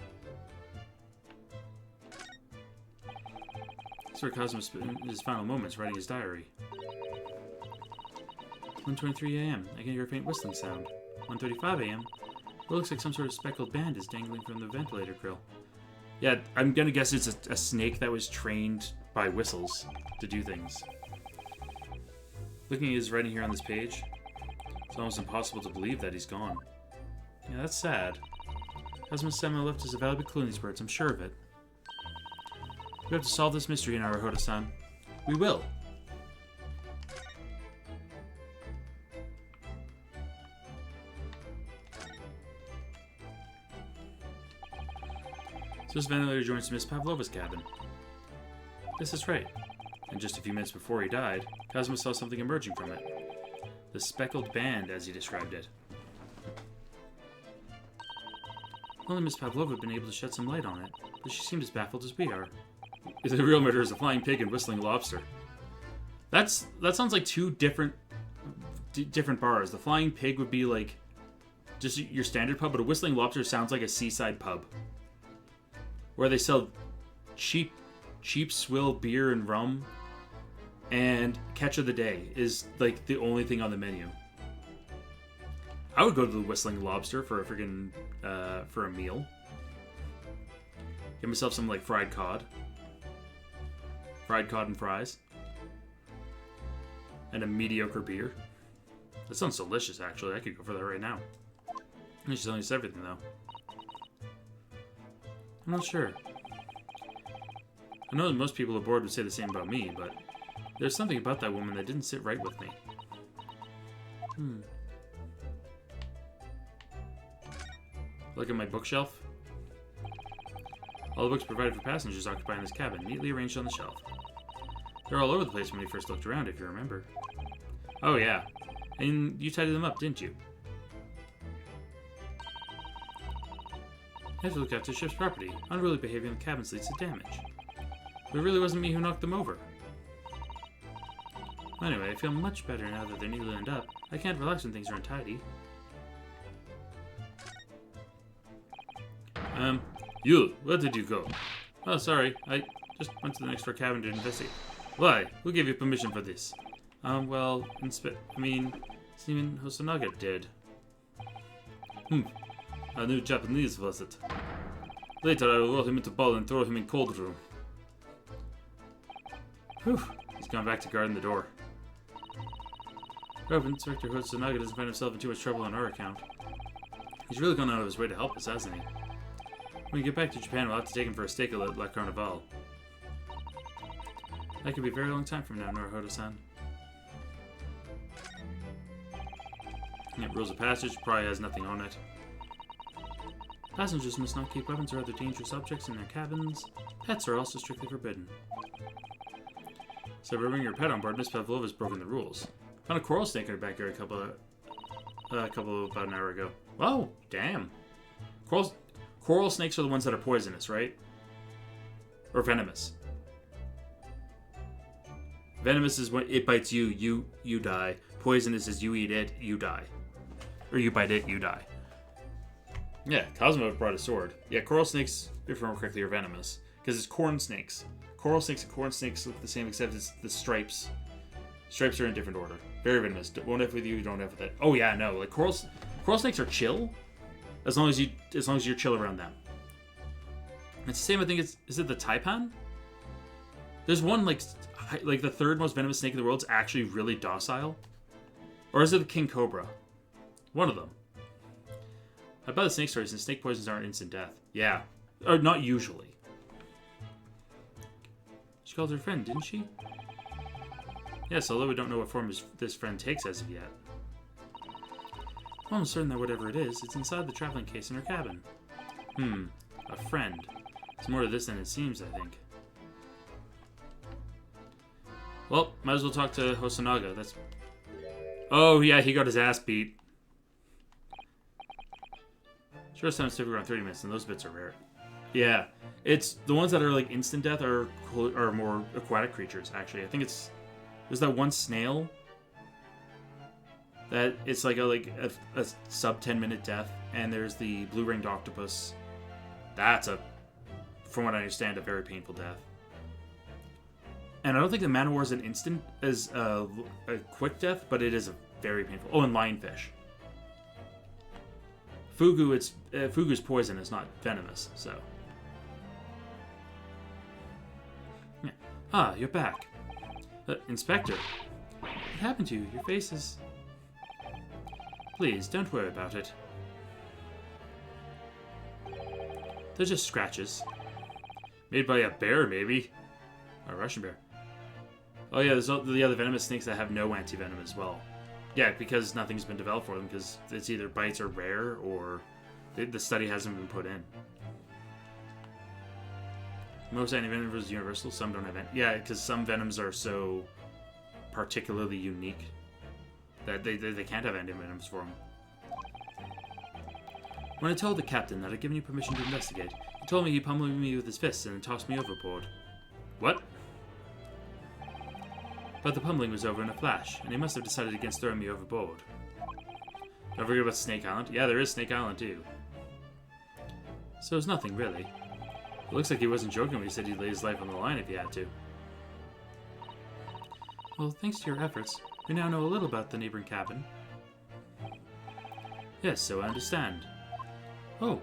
That's where Kazuma spent his final moments writing his diary. 1:23 a.m. I can hear a faint whistling sound. 1:35 a.m. It looks like some sort of speckled band is dangling from the ventilator grill. Yeah, I'm gonna guess it's a snake that was trained by whistles to do things. Looking at his writing here on this page, it's almost impossible to believe that he's gone. Yeah, that's sad. Kazuma-sama left us a valuable clue in these words, I'm sure of it. We have to solve this mystery, Naruhodo-san. We will. So this ventilator joins Miss Pavlova's cabin. This is right. And just a few minutes before he died, Cosmo saw something emerging from it. The speckled band, as he described it. Only Miss Pavlova had been able to shed some light on it, but she seemed as baffled as we are. The real murder is a flying pig and whistling lobster. That sounds like two different bars. The flying pig would be like just your standard pub, but a whistling lobster sounds like a seaside pub where they sell cheap swill beer and rum, and catch of the day is like the only thing on the menu. I would go to the Whistling Lobster for a freaking for a meal. Get myself some like fried cod and fries, and a mediocre beer. That sounds delicious. Actually, I could go for that right now. She's telling us everything though. I'm not sure. I know that most people aboard would say the same about me, but there's something about that woman that didn't sit right with me. Look at my bookshelf. All the books provided for passengers occupying this cabin, neatly arranged on the shelf. They're all over the place when we first looked around, if you remember. Oh yeah, and you tidied them up, didn't you? I have to look after the ship's property. Unruly behavior in the cabins leads to damage. But it really wasn't me who knocked them over. Anyway, I feel much better now that they're neatly lined up. I can't relax when things are untidy. You, where did you go? Oh, sorry, I just went to the next door cabin to investigate. Why? Who gave you permission for this? Well, Seaman Hosonaga did. A new Japanese, was it? Later, I will roll him into ball and throw him in cold room. Whew. He's gone back to guarding the door. Hope Inspector Hosonaga doesn't find himself in too much trouble on our account. He's really gone out of his way to help us, hasn't he? When we get back to Japan, we'll have to take him for a steak at La Carnival. That could be a very long time from now, Norohodo-san. Rules of passage probably has nothing on it. Passengers must not keep weapons or other dangerous objects in their cabins. Pets are also strictly forbidden. So if we're bringing your pet on board, Miss Pavlova's broken the rules. Found a coral snake in her backyard about an hour ago. Oh, damn. Coral snakes are the ones that are poisonous, right? Or venomous. Venomous is when it bites you, you die. Poisonous is you eat it, you die. Or you bite it, you die. Yeah, Cosmo brought a sword. Yeah, coral snakes, if I remember correctly, are venomous. Because it's corn snakes. Coral snakes and corn snakes look the same, except it's the stripes. Stripes are in a different order. Very venomous. Won't have with you, don't have with it. Oh yeah, no. Like coral snakes are chill, as long as you're chill around them. It's the same. I think is it the taipan? There's one like the third most venomous snake in the world is actually really docile, or is it the king cobra? One of them. I buy the snake stories, and snake poisons aren't instant death. Yeah, or not usually. She called her friend, didn't she? Yes, although we don't know what form this friend takes as of yet. I'm certain that whatever it is, it's inside the traveling case in her cabin. A friend. It's more to this than it seems, I think. Well, might as well talk to Hosonaga. That's... Oh, yeah, he got his ass beat. Sure sounds typically around 30 minutes, and those bits are rare. Yeah, it's... The ones that are, like, instant death are more aquatic creatures, actually. I think it's... There's that one snail that it's like a sub 10-minute death, and there's the blue-ringed octopus. That's from what I understand, a very painful death. And I don't think the man-o-war is an instant as a quick death, but it is a very painful. Oh, and lionfish. Fugu's poison is not venomous, so. Yeah. Ah, you're back. Inspector, what happened to you? Your face is... Please, don't worry about it. They're just scratches. Made by a bear, maybe. A Russian bear. Oh yeah, there's the other venomous snakes that have no anti-venom as well. Yeah, because nothing's been developed for them, because it's either bites are rare or the study hasn't been put in. Most anti-venom is universal, some don't have any. Yeah, because some venoms are so particularly unique that they can't have anti-venoms for them. When I told the captain that I'd given you permission to investigate, he told me he pummeled me with his fists and then tossed me overboard. What? But the pummeling was over in a flash, and he must have decided against throwing me overboard. Don't forget about Snake Island. Yeah, there is Snake Island too. So it's nothing, really. It looks like he wasn't joking when he said he'd lay his life on the line if he had to. Well, thanks to your efforts, we now know a little about the neighboring cabin. Yes, so I understand. Oh.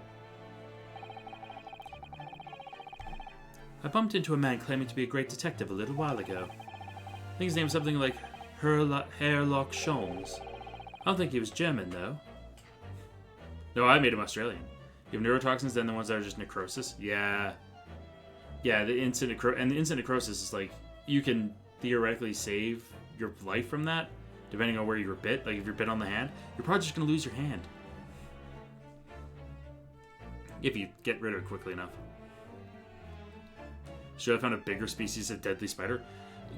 I bumped into a man claiming to be a great detective a little while ago. I think his name was something like Herlock Sholmes. I don't think he was German, though. No, I made him Australian. You have neurotoxins, then the ones that are just necrosis. Yeah. Yeah, the instant necrosis is like, you can theoretically save your life from that, depending on where you were bit. Like, if you're bit on the hand, you're probably just going to lose your hand. If you get rid of it quickly enough. Should I found a bigger species of deadly spider?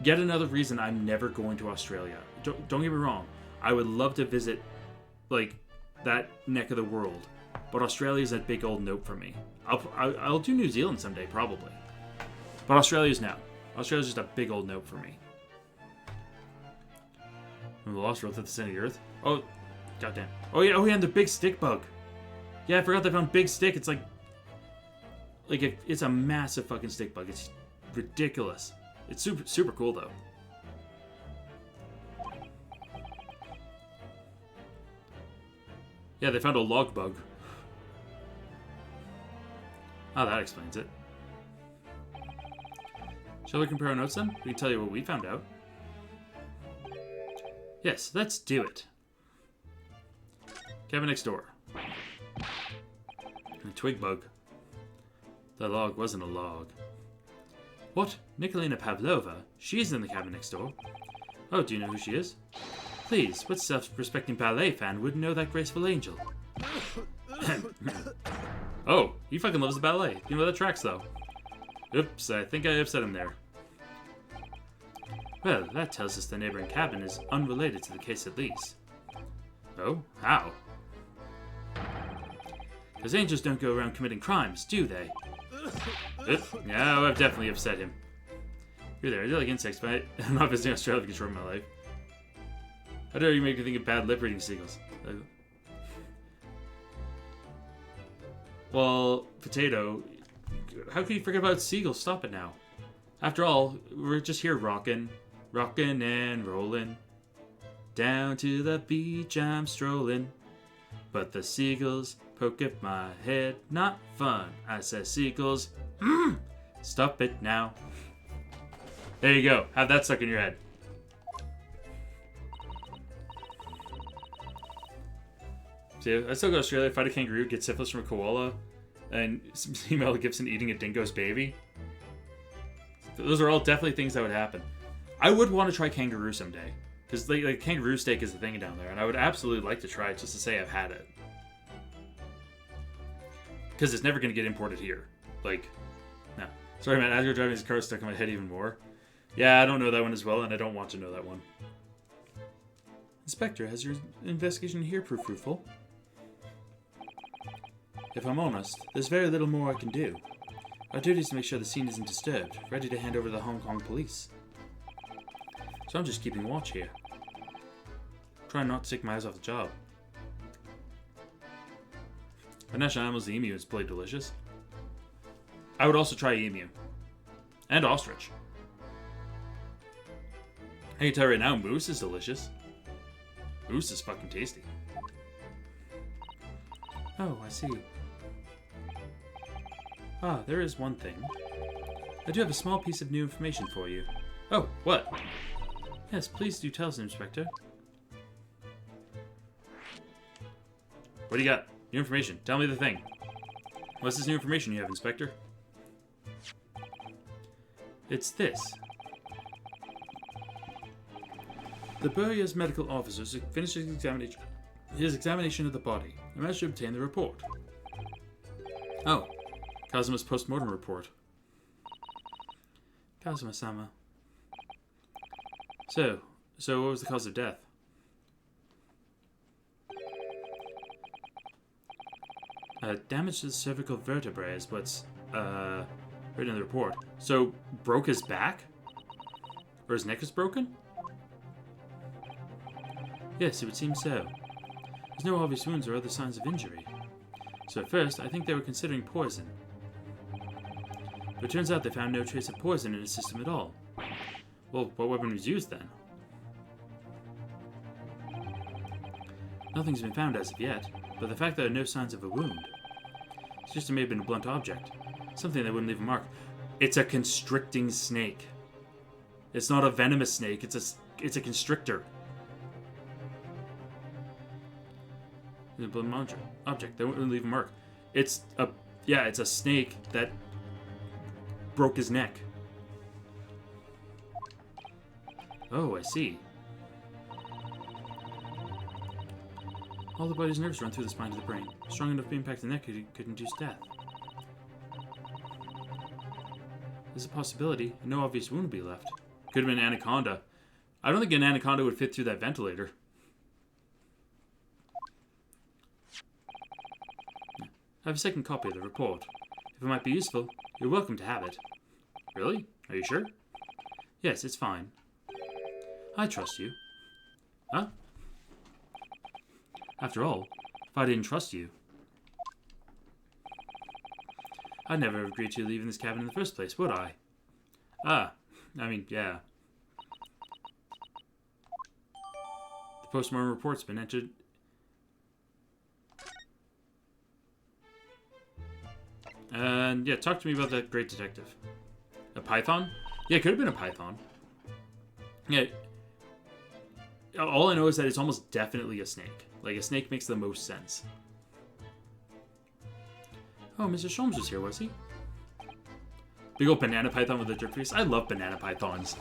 Yet another reason I'm never going to Australia. Don't get me wrong. I would love to visit, like, that neck of the world. But Australia's that big old note for me. I'll do New Zealand someday, probably. But Australia's no. Australia's just a big old note for me. And the Lost World at the center of the Earth? Oh, goddamn. Oh yeah, and the big stick bug. Yeah, I forgot they found big stick. It's like it's a massive fucking stick bug. It's ridiculous. It's super cool though. Yeah, they found a log bug. Oh, that explains it. Shall we compare our notes then? We can tell you what we found out. Yes, let's do it. Cabin next door. A twig bug. The log wasn't a log. What? Nikolina Pavlova? She's in the cabin next door. Oh, do you know who she is? Please, what self-respecting ballet fan wouldn't know that graceful angel? Oh, he fucking loves the ballet. You know that tracks, though. Oops, I think I upset him there. Well, that tells us the neighboring cabin is unrelated to the case at least. Oh? How? Because angels don't go around committing crimes, do they? Yeah, I've definitely upset him. You're there, I do like insects, but I'm not visiting Australia to control my life. How dare you make me think of bad lip-reading seagulls? Well, Potato, how can you forget about seagulls? Stop it now. After all, we're just here rocking and rolling. Down to the beach I'm strolling. But the seagulls poke at my head. Not fun. I said seagulls. Stop it now. There you go. Have that stuck in your head. See, I still go to Australia, fight a kangaroo, get syphilis from a koala, and see Mel Gibson eating a dingo's baby. Those are all definitely things that would happen. I would want to try kangaroo someday. Because like kangaroo steak is the thing down there, and I would absolutely like to try it just to say I've had it. Because it's never going to get imported here. Like, no. Sorry, man, as you're driving his car, stuck in my head even more. Yeah, I don't know that one as well, and I don't want to know that one. Inspector, has your investigation here proved fruitful? If I'm honest, there's very little more I can do. Our duty is to make sure the scene isn't disturbed, ready to hand over to the Hong Kong police. So I'm just keeping watch here. Trying not to take my eyes off the job. Our national animal is the emu. It's bloody delicious. I would also try emu. And ostrich. I can tell you right now, moose is delicious. Moose is fucking tasty. Oh, I see. Ah, there is one thing. I do have a small piece of new information for you. Oh, what? Yes, please do tell us, Inspector. What do you got? New information. Tell me the thing. What's this new information you have, Inspector? It's this. The Burria's medical officers finished his examination of the body and managed to obtain the report. Oh, Kazuma's post-mortem report. Kazuma-sama. So what was the cause of death? Damage to the cervical vertebrae is what's written in the report. So, broke his back? Or his neck is broken? Yes, it would seem so. There's no obvious wounds or other signs of injury. So at first, I think they were considering poison. But it turns out they found no trace of poison in his system at all. Well, what weapon was used then? Nothing's been found as of yet, but the fact that there are no signs of a wound suggests it may have been a blunt object. Something that wouldn't leave a mark. It's a constricting snake. It's not a venomous snake, it's a constrictor. A blunt object that wouldn't leave a mark. It's a snake that broke his neck. Oh, I see. All the body's nerves run through the spine to the brain. Strong enough to impact the neck could induce death. There's a possibility. No obvious wound would be left. Could have been an anaconda. I don't think an anaconda would fit through that ventilator. I have a second copy of the report. If it might be useful, you're welcome to have it. Really? Are you sure? Yes, it's fine. I trust you. Huh? After all, if I didn't trust you, I'd never have agreed to leave in this cabin in the first place, would I? Yeah. The postmortem report's been entered. And yeah, talk to me about that great detective. A python? Yeah, it could have been a python. Yeah. All I know is that it's almost definitely a snake. Like, a snake makes the most sense. Oh, Mr. Sholmes was here, was he? Big old banana python with a jerk face. I love banana pythons.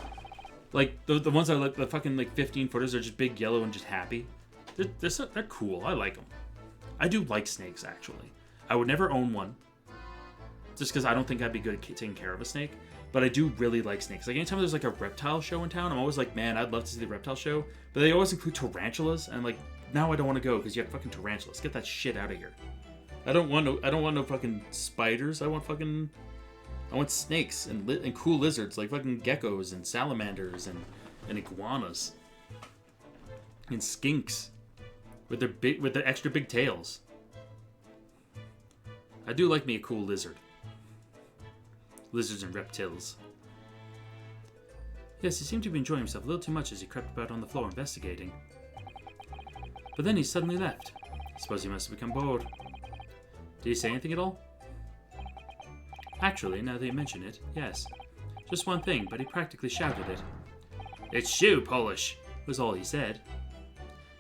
Like, the ones that are like the fucking, like, 15-footers are just big yellow and just happy. They're cool. I like them. I do like snakes, actually. I would never own one. Just because I don't think I'd be good at taking care of a snake. But I do really like snakes. Like, anytime there's, like, a reptile show in town, I'm always like, man, I'd love to see the reptile show. But they always include tarantulas, and I'm like, now I don't want to go because you have fucking tarantulas. Get that shit out of here. I don't want no fucking spiders. I want snakes and cool lizards like fucking geckos and salamanders and iguanas and skinks with their extra big tails. I do like me a cool lizard. Lizards and reptiles. Yes, he seemed to be enjoying himself a little too much as he crept about on the floor investigating. But then he suddenly left. I suppose he must have become bored. Did he say anything at all? Actually, now that you mention it, yes. Just one thing, but he practically shouted it. It's shoe polish, was all he said.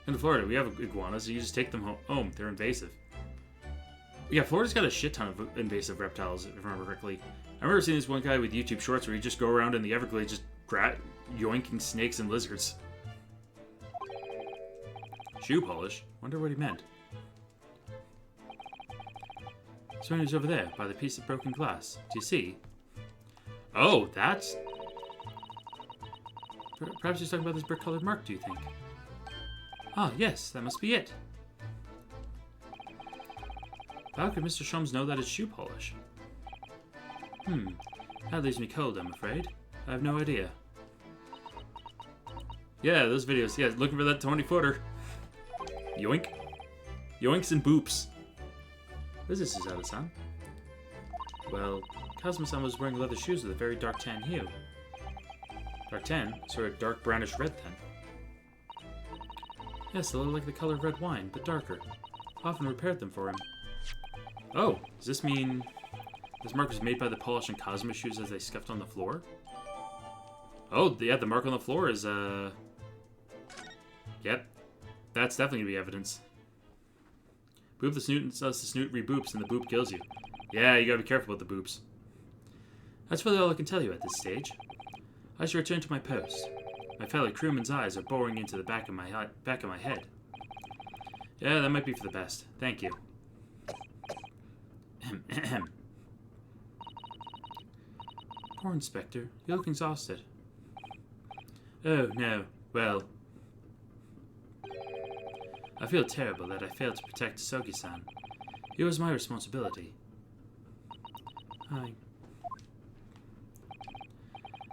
In Florida, we have iguanas, so you just take them home. They're invasive. Yeah, Florida's got a shit ton of invasive reptiles, if I remember correctly. I remember seeing this one guy with YouTube shorts where he'd just go around in the Everglades just yoinking snakes and lizards. Shoe polish? Wonder what he meant. Someone who's over there, by the piece of broken glass. Do you see? Oh, that's... Perhaps he's talking about this brick-colored mark, do you think? Ah, yes, that must be it. How could Mr. Sholmes know that it's shoe polish? That leaves me cold, I'm afraid. I have no idea. Yeah, those videos. Yeah, looking for that 20-footer. Yoink. Yoinks and boops. What is this, Suzawa-san? Well, Kazuma-san was wearing leather shoes with a very dark tan hue. Dark tan? Sort of dark brownish red then. Yes, a little like the color of red wine, but darker. I often repaired them for him. Oh, does this mean this mark was made by the polish on Kazuma's shoes as they scuffed on the floor? Oh, yeah, the mark on the floor is, Yep. That's definitely gonna be evidence. Boop the snoot and the snoot reboops and the boop kills you. Yeah, you gotta be careful with the boops. That's really all I can tell you at this stage. I should return to my post. My fellow crewman's eyes are boring into the back of my head. Yeah, that might be for the best. Thank you. Poor Inspector. You look exhausted. Oh, no. Well, I feel terrible that I failed to protect Sogi-san. It was my responsibility.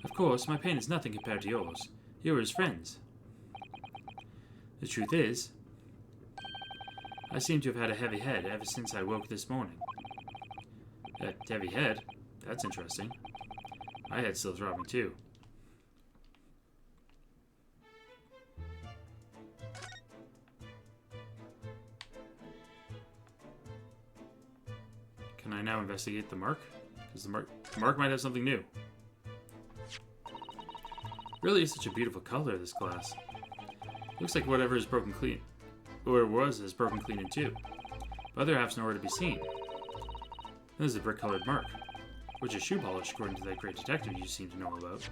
Of course, my pain is nothing compared to yours. You were his friends. The truth is, I seem to have had a heavy head ever since I woke this morning. A heavy head? That's interesting. My head's still throbbing too. Can I now investigate the mark? Because the mark might have something new. Really is such a beautiful color, this glass. Looks like whatever is broken clean, or it was, is broken clean in two. The other half's nowhere to be seen. This is a brick-colored mark, which is shoe polish, according to that great detective you seem to know about.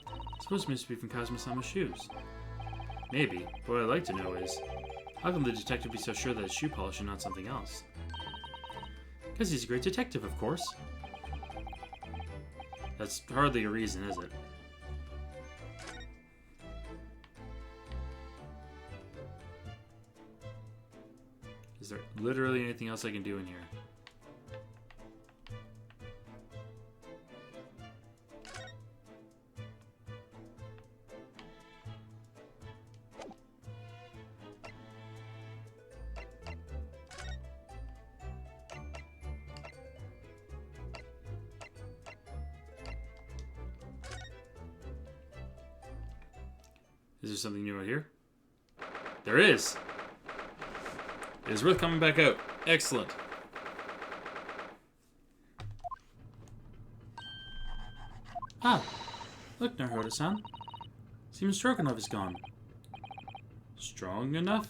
I suppose it must be from Kazuma-sama's shoes. Maybe, but what I'd like to know is, how can the detective be so sure that it's shoe polish and not something else? Because he's a great detective, of course. That's hardly a reason, is it? Is there literally anything else I can do in here? Is there something new out here? There is! It is worth coming back out. Excellent. Ah! Look, Naruto-san. Seems Stroganov is gone. Strong enough?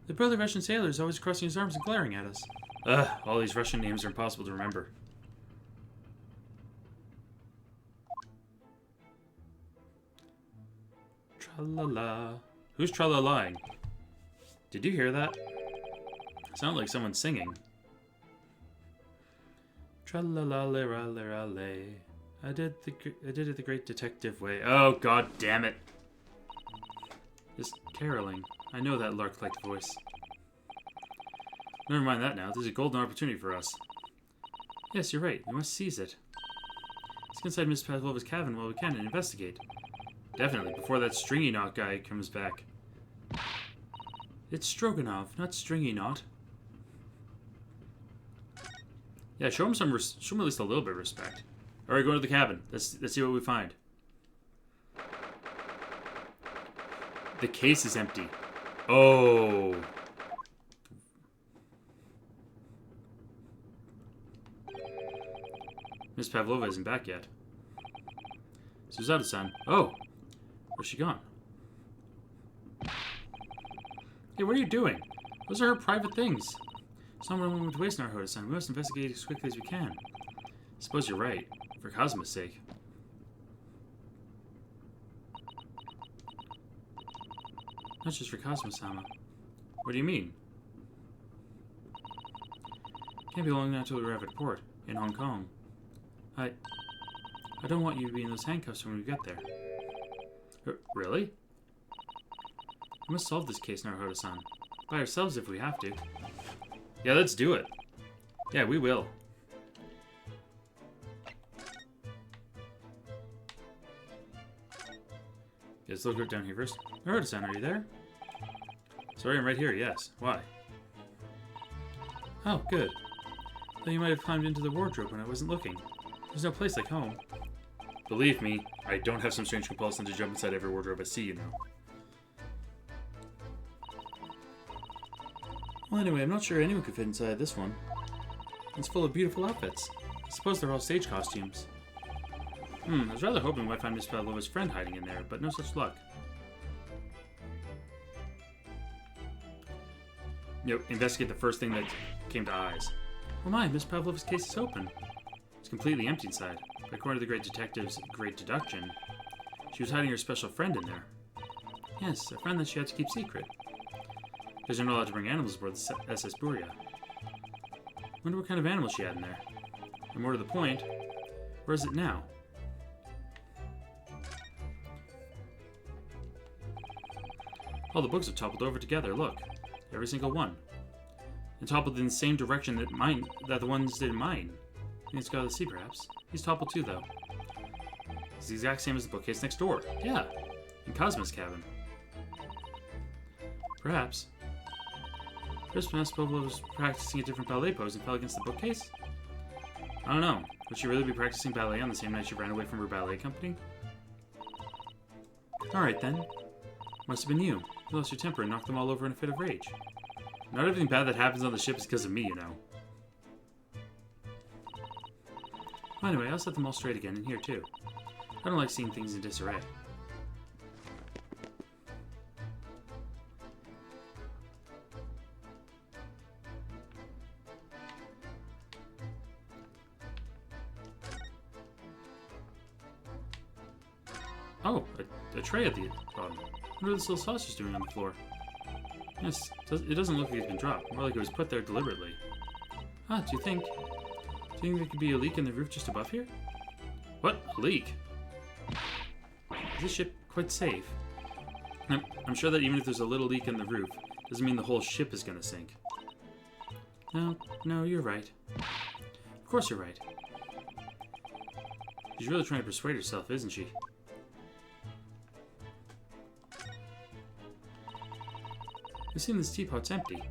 The burly Russian sailor is always crossing his arms and glaring at us. Ugh, all these Russian names are impossible to remember. Tra-la-la. Who's tra-la-laing? Did you hear that? Sounded like someone singing. Tra-la-la-le-ra-le-ra-le. I did it the great detective way. Oh, god damn it. Just caroling. I know that lark-like voice. Never mind that now. There's a golden opportunity for us. Yes, you're right. We must seize it. Let's get inside Miss Pavlova's cabin while we can and investigate. Definitely, before that Stringy Knot guy comes back. It's Stroganov, not Stringy Knot. Yeah, show him at least a little bit of respect. Alright, go to the cabin. Let's see what we find. The case is empty. Oh. Miss Pavlova isn't back yet. Suzato-san. Oh. Where's she gone? Hey, what are you doing? Those are her private things. Someone would waste Naruto-san. We must investigate as quickly as we can. I suppose you're right. For Kazuma's sake. Not just for Kazuma-sama. What do you mean? Can't be long now until we arrive at port in Hong Kong. I don't want you to be in those handcuffs when we get there. Really? We must solve this case, Naruto-san. By ourselves if we have to. Yeah, let's do it. Yeah, we will. Let's look down here first. Naruto-san, are you there? Sorry, I'm right here, yes. Why? Oh, good. Thought you might have climbed into the wardrobe when I wasn't looking. There's no place like home. Believe me, I don't have some strange compulsion to jump inside every wardrobe I see, you know. Well, anyway, I'm not sure anyone could fit inside this one. It's full of beautiful outfits. I suppose they're all stage costumes. I was rather hoping we might find Miss Pavlova's friend hiding in there, but no such luck. Investigate the first thing that came to eyes. Oh my, Miss Pavlova's case is open. It's completely empty inside. according to the great detective's great deduction, she was hiding her special friend in there. Yes, a friend that she had to keep secret. Because you're not allowed to bring animals aboard the SS Buria. Wonder what kind of animal she had in there. And more to the point, where is it now? All the books are toppled over together, look. Every single one. And toppled in the same direction that the ones did in mine. I think it's got to see, perhaps. He's toppled too, though. It's the exact same as the bookcase next door. Yeah, in Cosmo's cabin. Perhaps. First, Maspova was practicing a different ballet pose and fell against the bookcase? I don't know. Would she really be practicing ballet on the same night she ran away from her ballet company? Alright then. Must have been you. You lost your temper and knocked them all over in a fit of rage. Not everything bad that happens on the ship is because of me, you know. Anyway, I'll set them all straight again, and here too. I don't like seeing things in disarray. Oh, a tray at the bottom. What are this little sausage doing on the floor? Yes, it doesn't look like it's been dropped. More like it was put there deliberately. Ah, do you think there could be a leak in the roof just above here? What? A leak? Is this ship quite safe? I'm sure that even if there's a little leak in the roof, doesn't mean the whole ship is gonna sink. No, you're right. Of course you're right. She's really trying to persuade herself, isn't she? You seem this teapot's empty.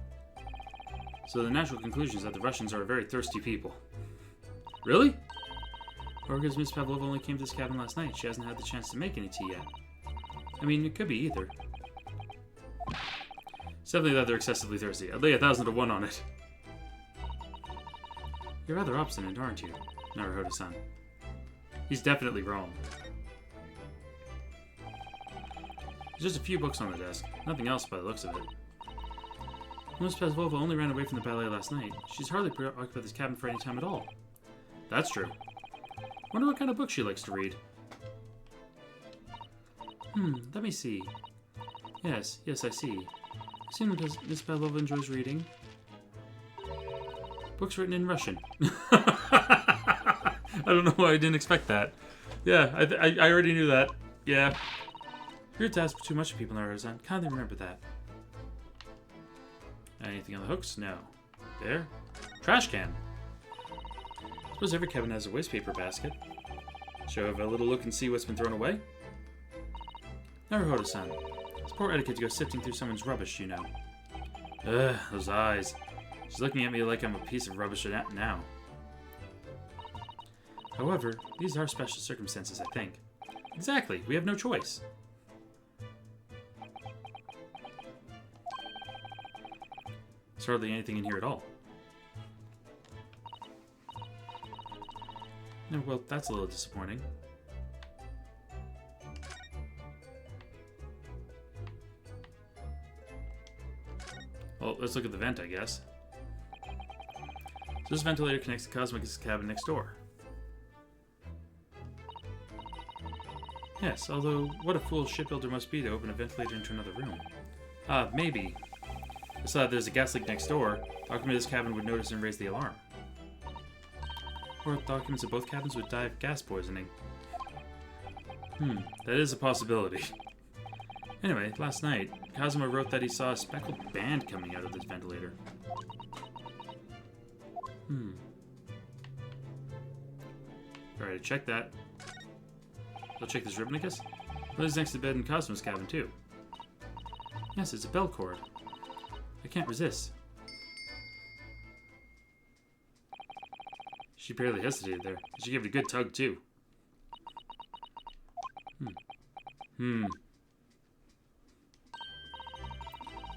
So the natural conclusion is that the Russians are a very thirsty people. Really? Or because Miss Pavlova only came to this cabin last night, she hasn't had the chance to make any tea yet. I mean, it could be either. It's definitely that they're excessively thirsty. I'd lay 1,000 to 1 on it. You're rather obstinate, aren't you? Naruhodo-san. He's definitely wrong. There's just a few books on the desk. Nothing else by the looks of it. Miss Pavlova only ran away from the ballet last night. She's hardly preoccupied this cabin for any time at all. That's true. Wonder what kind of book she likes to read. Let me see. Yes, I see. I assume Miss Pavlova enjoys reading. Books written in Russian. I don't know why I didn't expect that. Yeah, I already knew that. Yeah. You're to ask for too much of people in our design. Kindly remember that. Anything on the hooks? No. There. Trash can. Suppose every cabin has a waste paper basket. Shall I have a little look and see what's been thrown away? Naruhodo-san. It's poor etiquette to go sifting through someone's rubbish, you know. Ugh, those eyes. She's looking at me like I'm a piece of rubbish now. However, these are special circumstances, I think. Exactly. We have no choice. There's hardly anything in here at all. No, well, that's a little disappointing. Well, let's look at the vent, I guess. So this ventilator connects to Cosmic's cabin next door. Yes, although what a fool shipbuilder must be to open a ventilator into another room. Maybe. I saw that there's a gas leak next door. The occupant of this cabin would notice and raise the alarm. Or the occupants of both cabins would die of gas poisoning. That is a possibility. Anyway, last night, Cosmo wrote that he saw a speckled band coming out of this ventilator. Alright, I checked that. I'll check this ribbon, I guess. Well, it's next to the bed in Cosmo's cabin, too. Yes, it's a bell cord. I can't resist. She barely hesitated there. She gave it a good tug, too. No,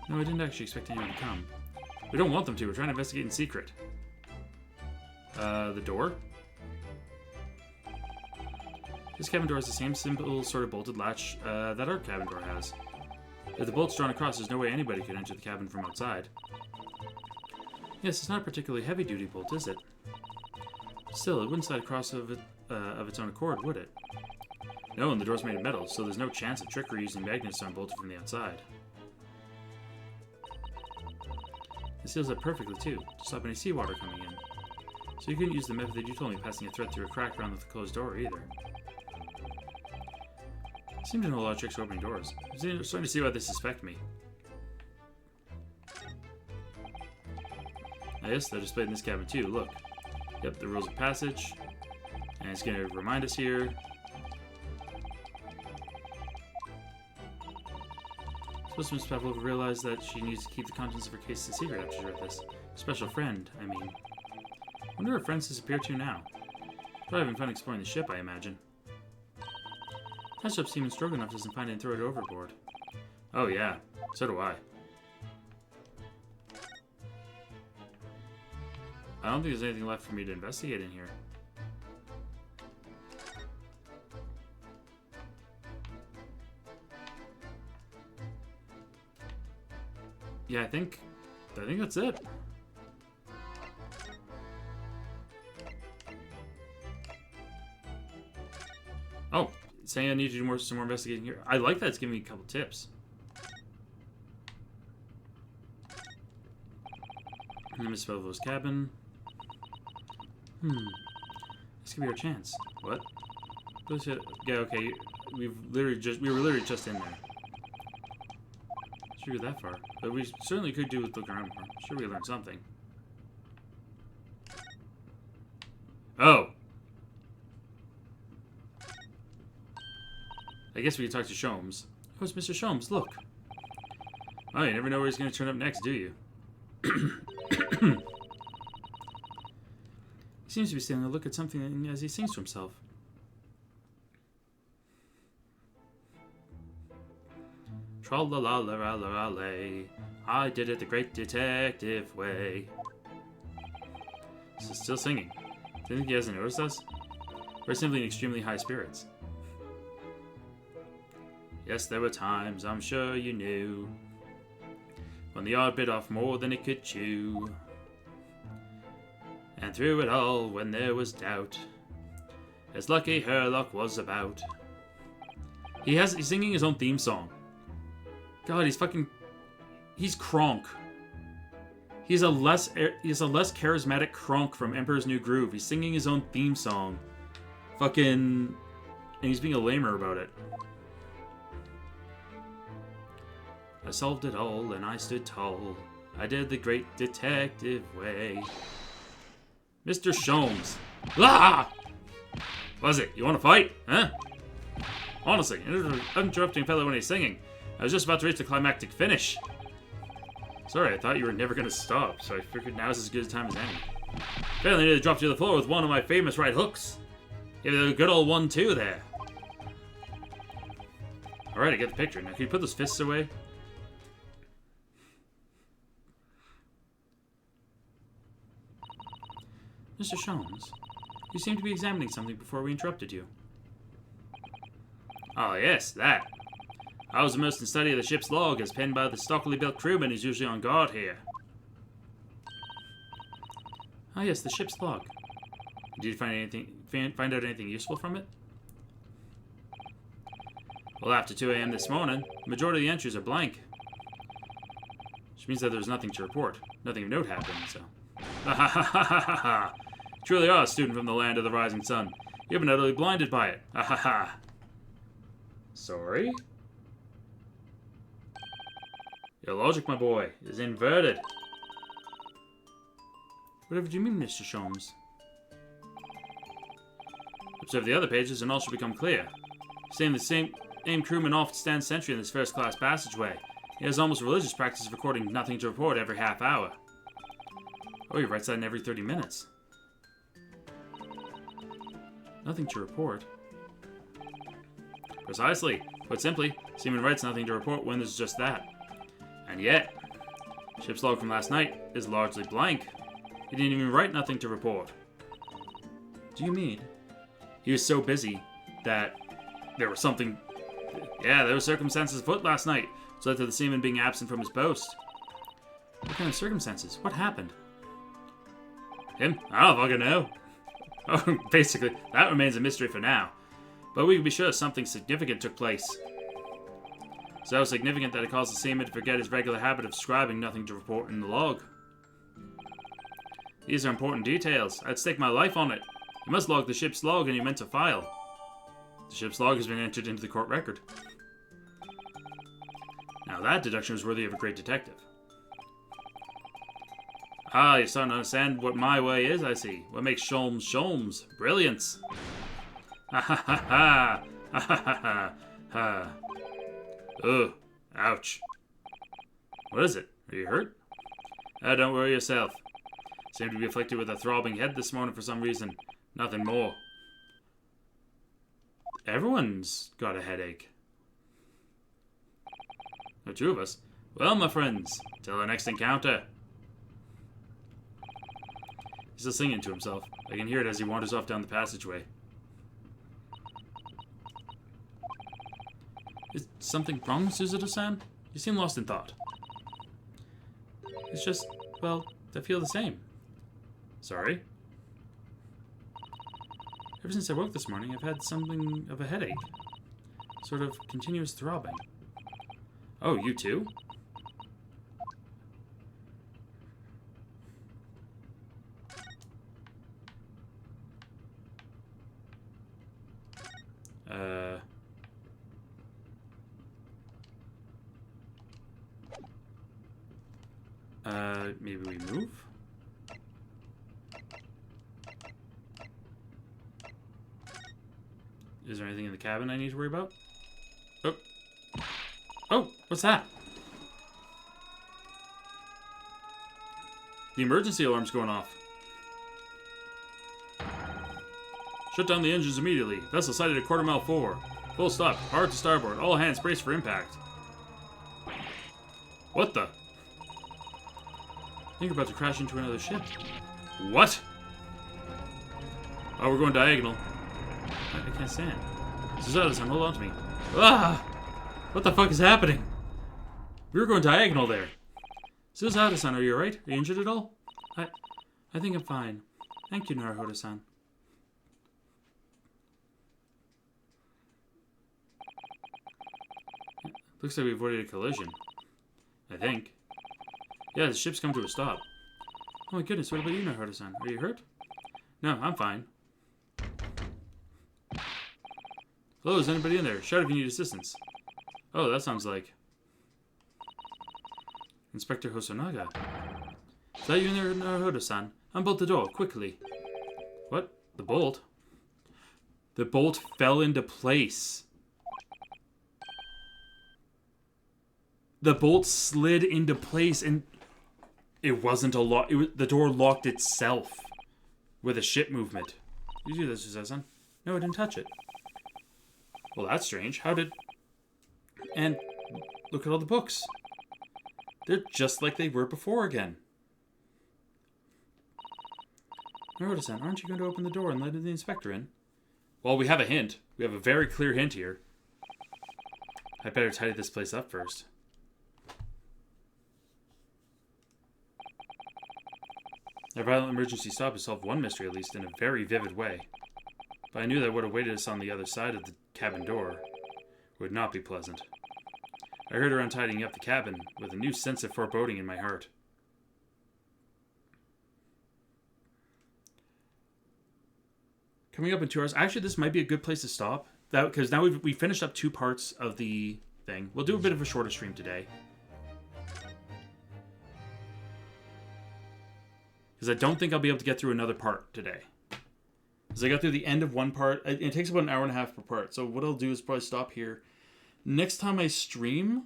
I didn't actually expect anyone to come. We don't want them to. We're trying to investigate in secret. The door? This cabin door has the same simple sort of bolted latch that our cabin door has. If the bolt's drawn across, there's no way anybody could enter the cabin from outside. Yes, it's not a particularly heavy-duty bolt, is it? Still, it wouldn't slide across of its own accord, would it? No, and the door's made of metal, so there's no chance of trickery using magnets to unbolt it from the outside. It seals up perfectly, too, to stop any seawater coming in. So you couldn't use the method you told me, passing a thread through a crack around the closed door, either. I seem to know a lot of tricks for opening doors. I'm starting to see why they suspect me. Ah, yes, they're displayed in this cabin, too. Look. Yep, the rules of passage. And it's going to remind us here. Suppose Miss Pavlova realized that she needs to keep the contents of her case a secret after she read this. Special friend, I mean. Wonder where her friends disappear to now. Probably having fun exploring the ship, I imagine. Hatched up Seaman Stroganoff doesn't find it and throw it overboard. Oh yeah, so do I. I don't think there's anything left for me to investigate in here. Yeah, I think that's it. Oh, saying I need to do some more investigating here. I like that it's giving me a couple tips. Miss Velvo's cabin. This could be our chance. What? Yeah, okay. We were literally just in there. Sure, that far. But we certainly could do with looking around more. Sure, we learned something. Oh! I guess we could talk to Sholmes. Oh, it's Mr. Sholmes, look. Oh, you never know where he's going to turn up next, do you? He seems to be stealing a look at something as he sings to himself. Tra-la-la-la-la-la-lay, I did it the great detective way. So still singing. Do you think he hasn't noticed us? We're simply in extremely high spirits. Yes, there were times, I'm sure you knew, when the yard bit off more than it could chew. And through it all, when there was doubt, it's lucky her luck was about. He's singing his own theme song. God, he's Kronk. He's a less charismatic Kronk from Emperor's New Groove. He's singing his own theme song. And he's being a lamer about it. I solved it all and I stood tall. I did the great detective way. Mr. Sholmes. Ah! What is it? You want to fight? Huh? Honestly, interrupting a fellow when he's singing. I was just about to reach the climactic finish. Sorry, I thought you were never going to stop, so I figured now's as good a time as any. Apparently nearly dropped you to the floor with one of my famous right hooks. Give it a good old 1-2 there. Alright, I get the picture. Now, can you put those fists away? Mr. Sholmes, you seem to be examining something before we interrupted you. Oh, yes, that. I was immersed in study of the ship's log as penned by the stockily built crewman who's usually on guard here. Ah, yes, the ship's log. Did you find out anything useful from it? Well, after 2 a.m. this morning, the majority of the entries are blank. Which means that there's nothing to report. Nothing of note happened, so... Ha ha ha ha ha ha! Truly are a student from the land of the rising sun. You've been utterly blinded by it. Ha ha ha! Sorry? Your logic, my boy, is inverted. Whatever do you mean, Mr. Sholmes? Observe the other pages and all should become clear. Saying the same crewman often stands sentry in this first-class passageway. He has almost a religious practice of recording nothing to report every half hour. Oh, he writes that in every 30 minutes. Nothing to report? Precisely. Put simply, Seaman writes nothing to report when there's just that. And yet, ship's log from last night is largely blank. He didn't even write nothing to report. Do you mean? He was so busy that there was something... Yeah, there were circumstances afoot last night, which led to the seaman being absent from his post. What kind of circumstances? What happened? Him? I don't fucking know. Oh, basically, that remains a mystery for now. But we can be sure something significant took place. So significant that it caused the seaman to forget his regular habit of scribing nothing to report in the log. These are important details. I'd stake my life on it. You must log the ship's log and you meant to file. The ship's log has been entered into the court record. Now that deduction is worthy of a great detective. Ah, you're starting to understand what my way is, I see. What makes Sholmes Sholmes? Brilliance! Ha ha ha ha! Ha ha ha ha! Ugh, ouch. What is it? Are you hurt? Don't worry yourself. Seem to be afflicted with a throbbing head this morning for some reason. Nothing more. Everyone's got a headache. The two of us. Well, my friends, till our next encounter. He's still singing to himself. I can hear it as he wanders off down the passageway. Is something wrong, Suzuto-san? You seem lost in thought. It's just, well, I feel the same. Sorry? Ever since I woke this morning, I've had something of a headache. Sort of continuous throbbing. Oh, you too? Maybe we move? Is there anything in the cabin I need to worry about? Oh. Oh, what's that? The emergency alarm's going off. Shut down the engines immediately. Vessel sighted at quarter mile 4. Full stop. Hard to starboard. All hands brace for impact. What the? I think we're about to crash into another ship. What? Oh, we're going diagonal. I can't stand. Suzuto-san, hold on to me. Ah! What the fuck is happening? We were going diagonal there. Suzuto-san, are you alright? Are you injured at all? I think I'm fine. Thank you, Naruhodo-san. Looks like we avoided a collision. I think. Yeah, the ship's come to a stop. Oh my goodness, what about you, Naruhodo-san? Are you hurt? No, I'm fine. Hello, is anybody in there? Shout if you need assistance. Oh, that sounds like Inspector Hosonaga. Is that you in there, Naruhodo-san? Unbolt the door, quickly. What? The bolt? The bolt fell into place. The bolt slid into place and it wasn't a lock. The door locked itself with a ship movement. You do this, Suzuto-san? No, I didn't touch it. Well, that's strange. How did... And look at all the books. They're just like they were before again. Naruto-san, aren't you going to open the door and let the inspector in? Well, we have a hint. We have a very clear hint here. I better tidy this place up first. Our violent emergency stop has solved one mystery, at least, in a very vivid way. But I knew that what awaited us on the other side of the cabin door would not be pleasant. I heard her untidying up the cabin with a new sense of foreboding in my heart. Coming up in 2 hours. Actually, this might be a good place to stop. Because now we finished up 2 parts of the thing. We'll do a bit of a shorter stream today. Because I don't think I'll be able to get through another part today. Because I got through the end of one part. It takes about an hour and a half per part. So what I'll do is probably stop here. Next time I stream,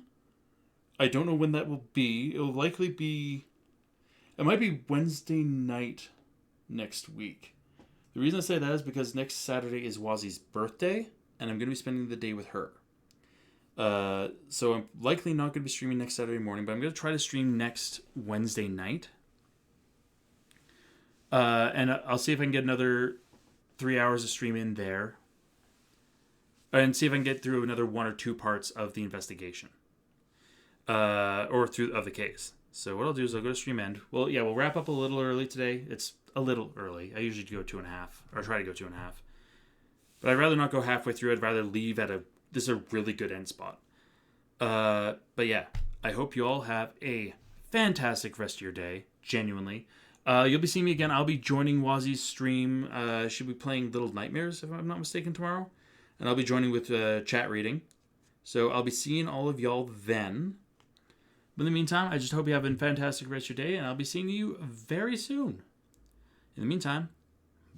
I don't know when that will be. It'll likely be... It might be Wednesday night next week. The reason I say that is because next Saturday is Wazi's birthday. And I'm going to be spending the day with her. So I'm likely not going to be streaming next Saturday morning. But I'm going to try to stream next Wednesday night. And I'll see if I can get another 3 hours of stream in there. And see if I can get through another 1 or 2 parts of the investigation. Or through of the case. So what I'll do is I'll go to stream end. Well, yeah, we'll wrap up a little early today. It's a little early. I usually go 2.5, or try to go 2.5. But I'd rather not go halfway through. I'd rather leave at this is a really good end spot. But yeah, I hope you all have a fantastic rest of your day. Genuinely. You'll be seeing me again. I'll be joining Wazi's stream. Should be playing Little Nightmares, if I'm not mistaken, tomorrow. And I'll be joining with chat reading. So I'll be seeing all of y'all then. But in the meantime, I just hope you have a fantastic rest of your day, and I'll be seeing you very soon. In the meantime,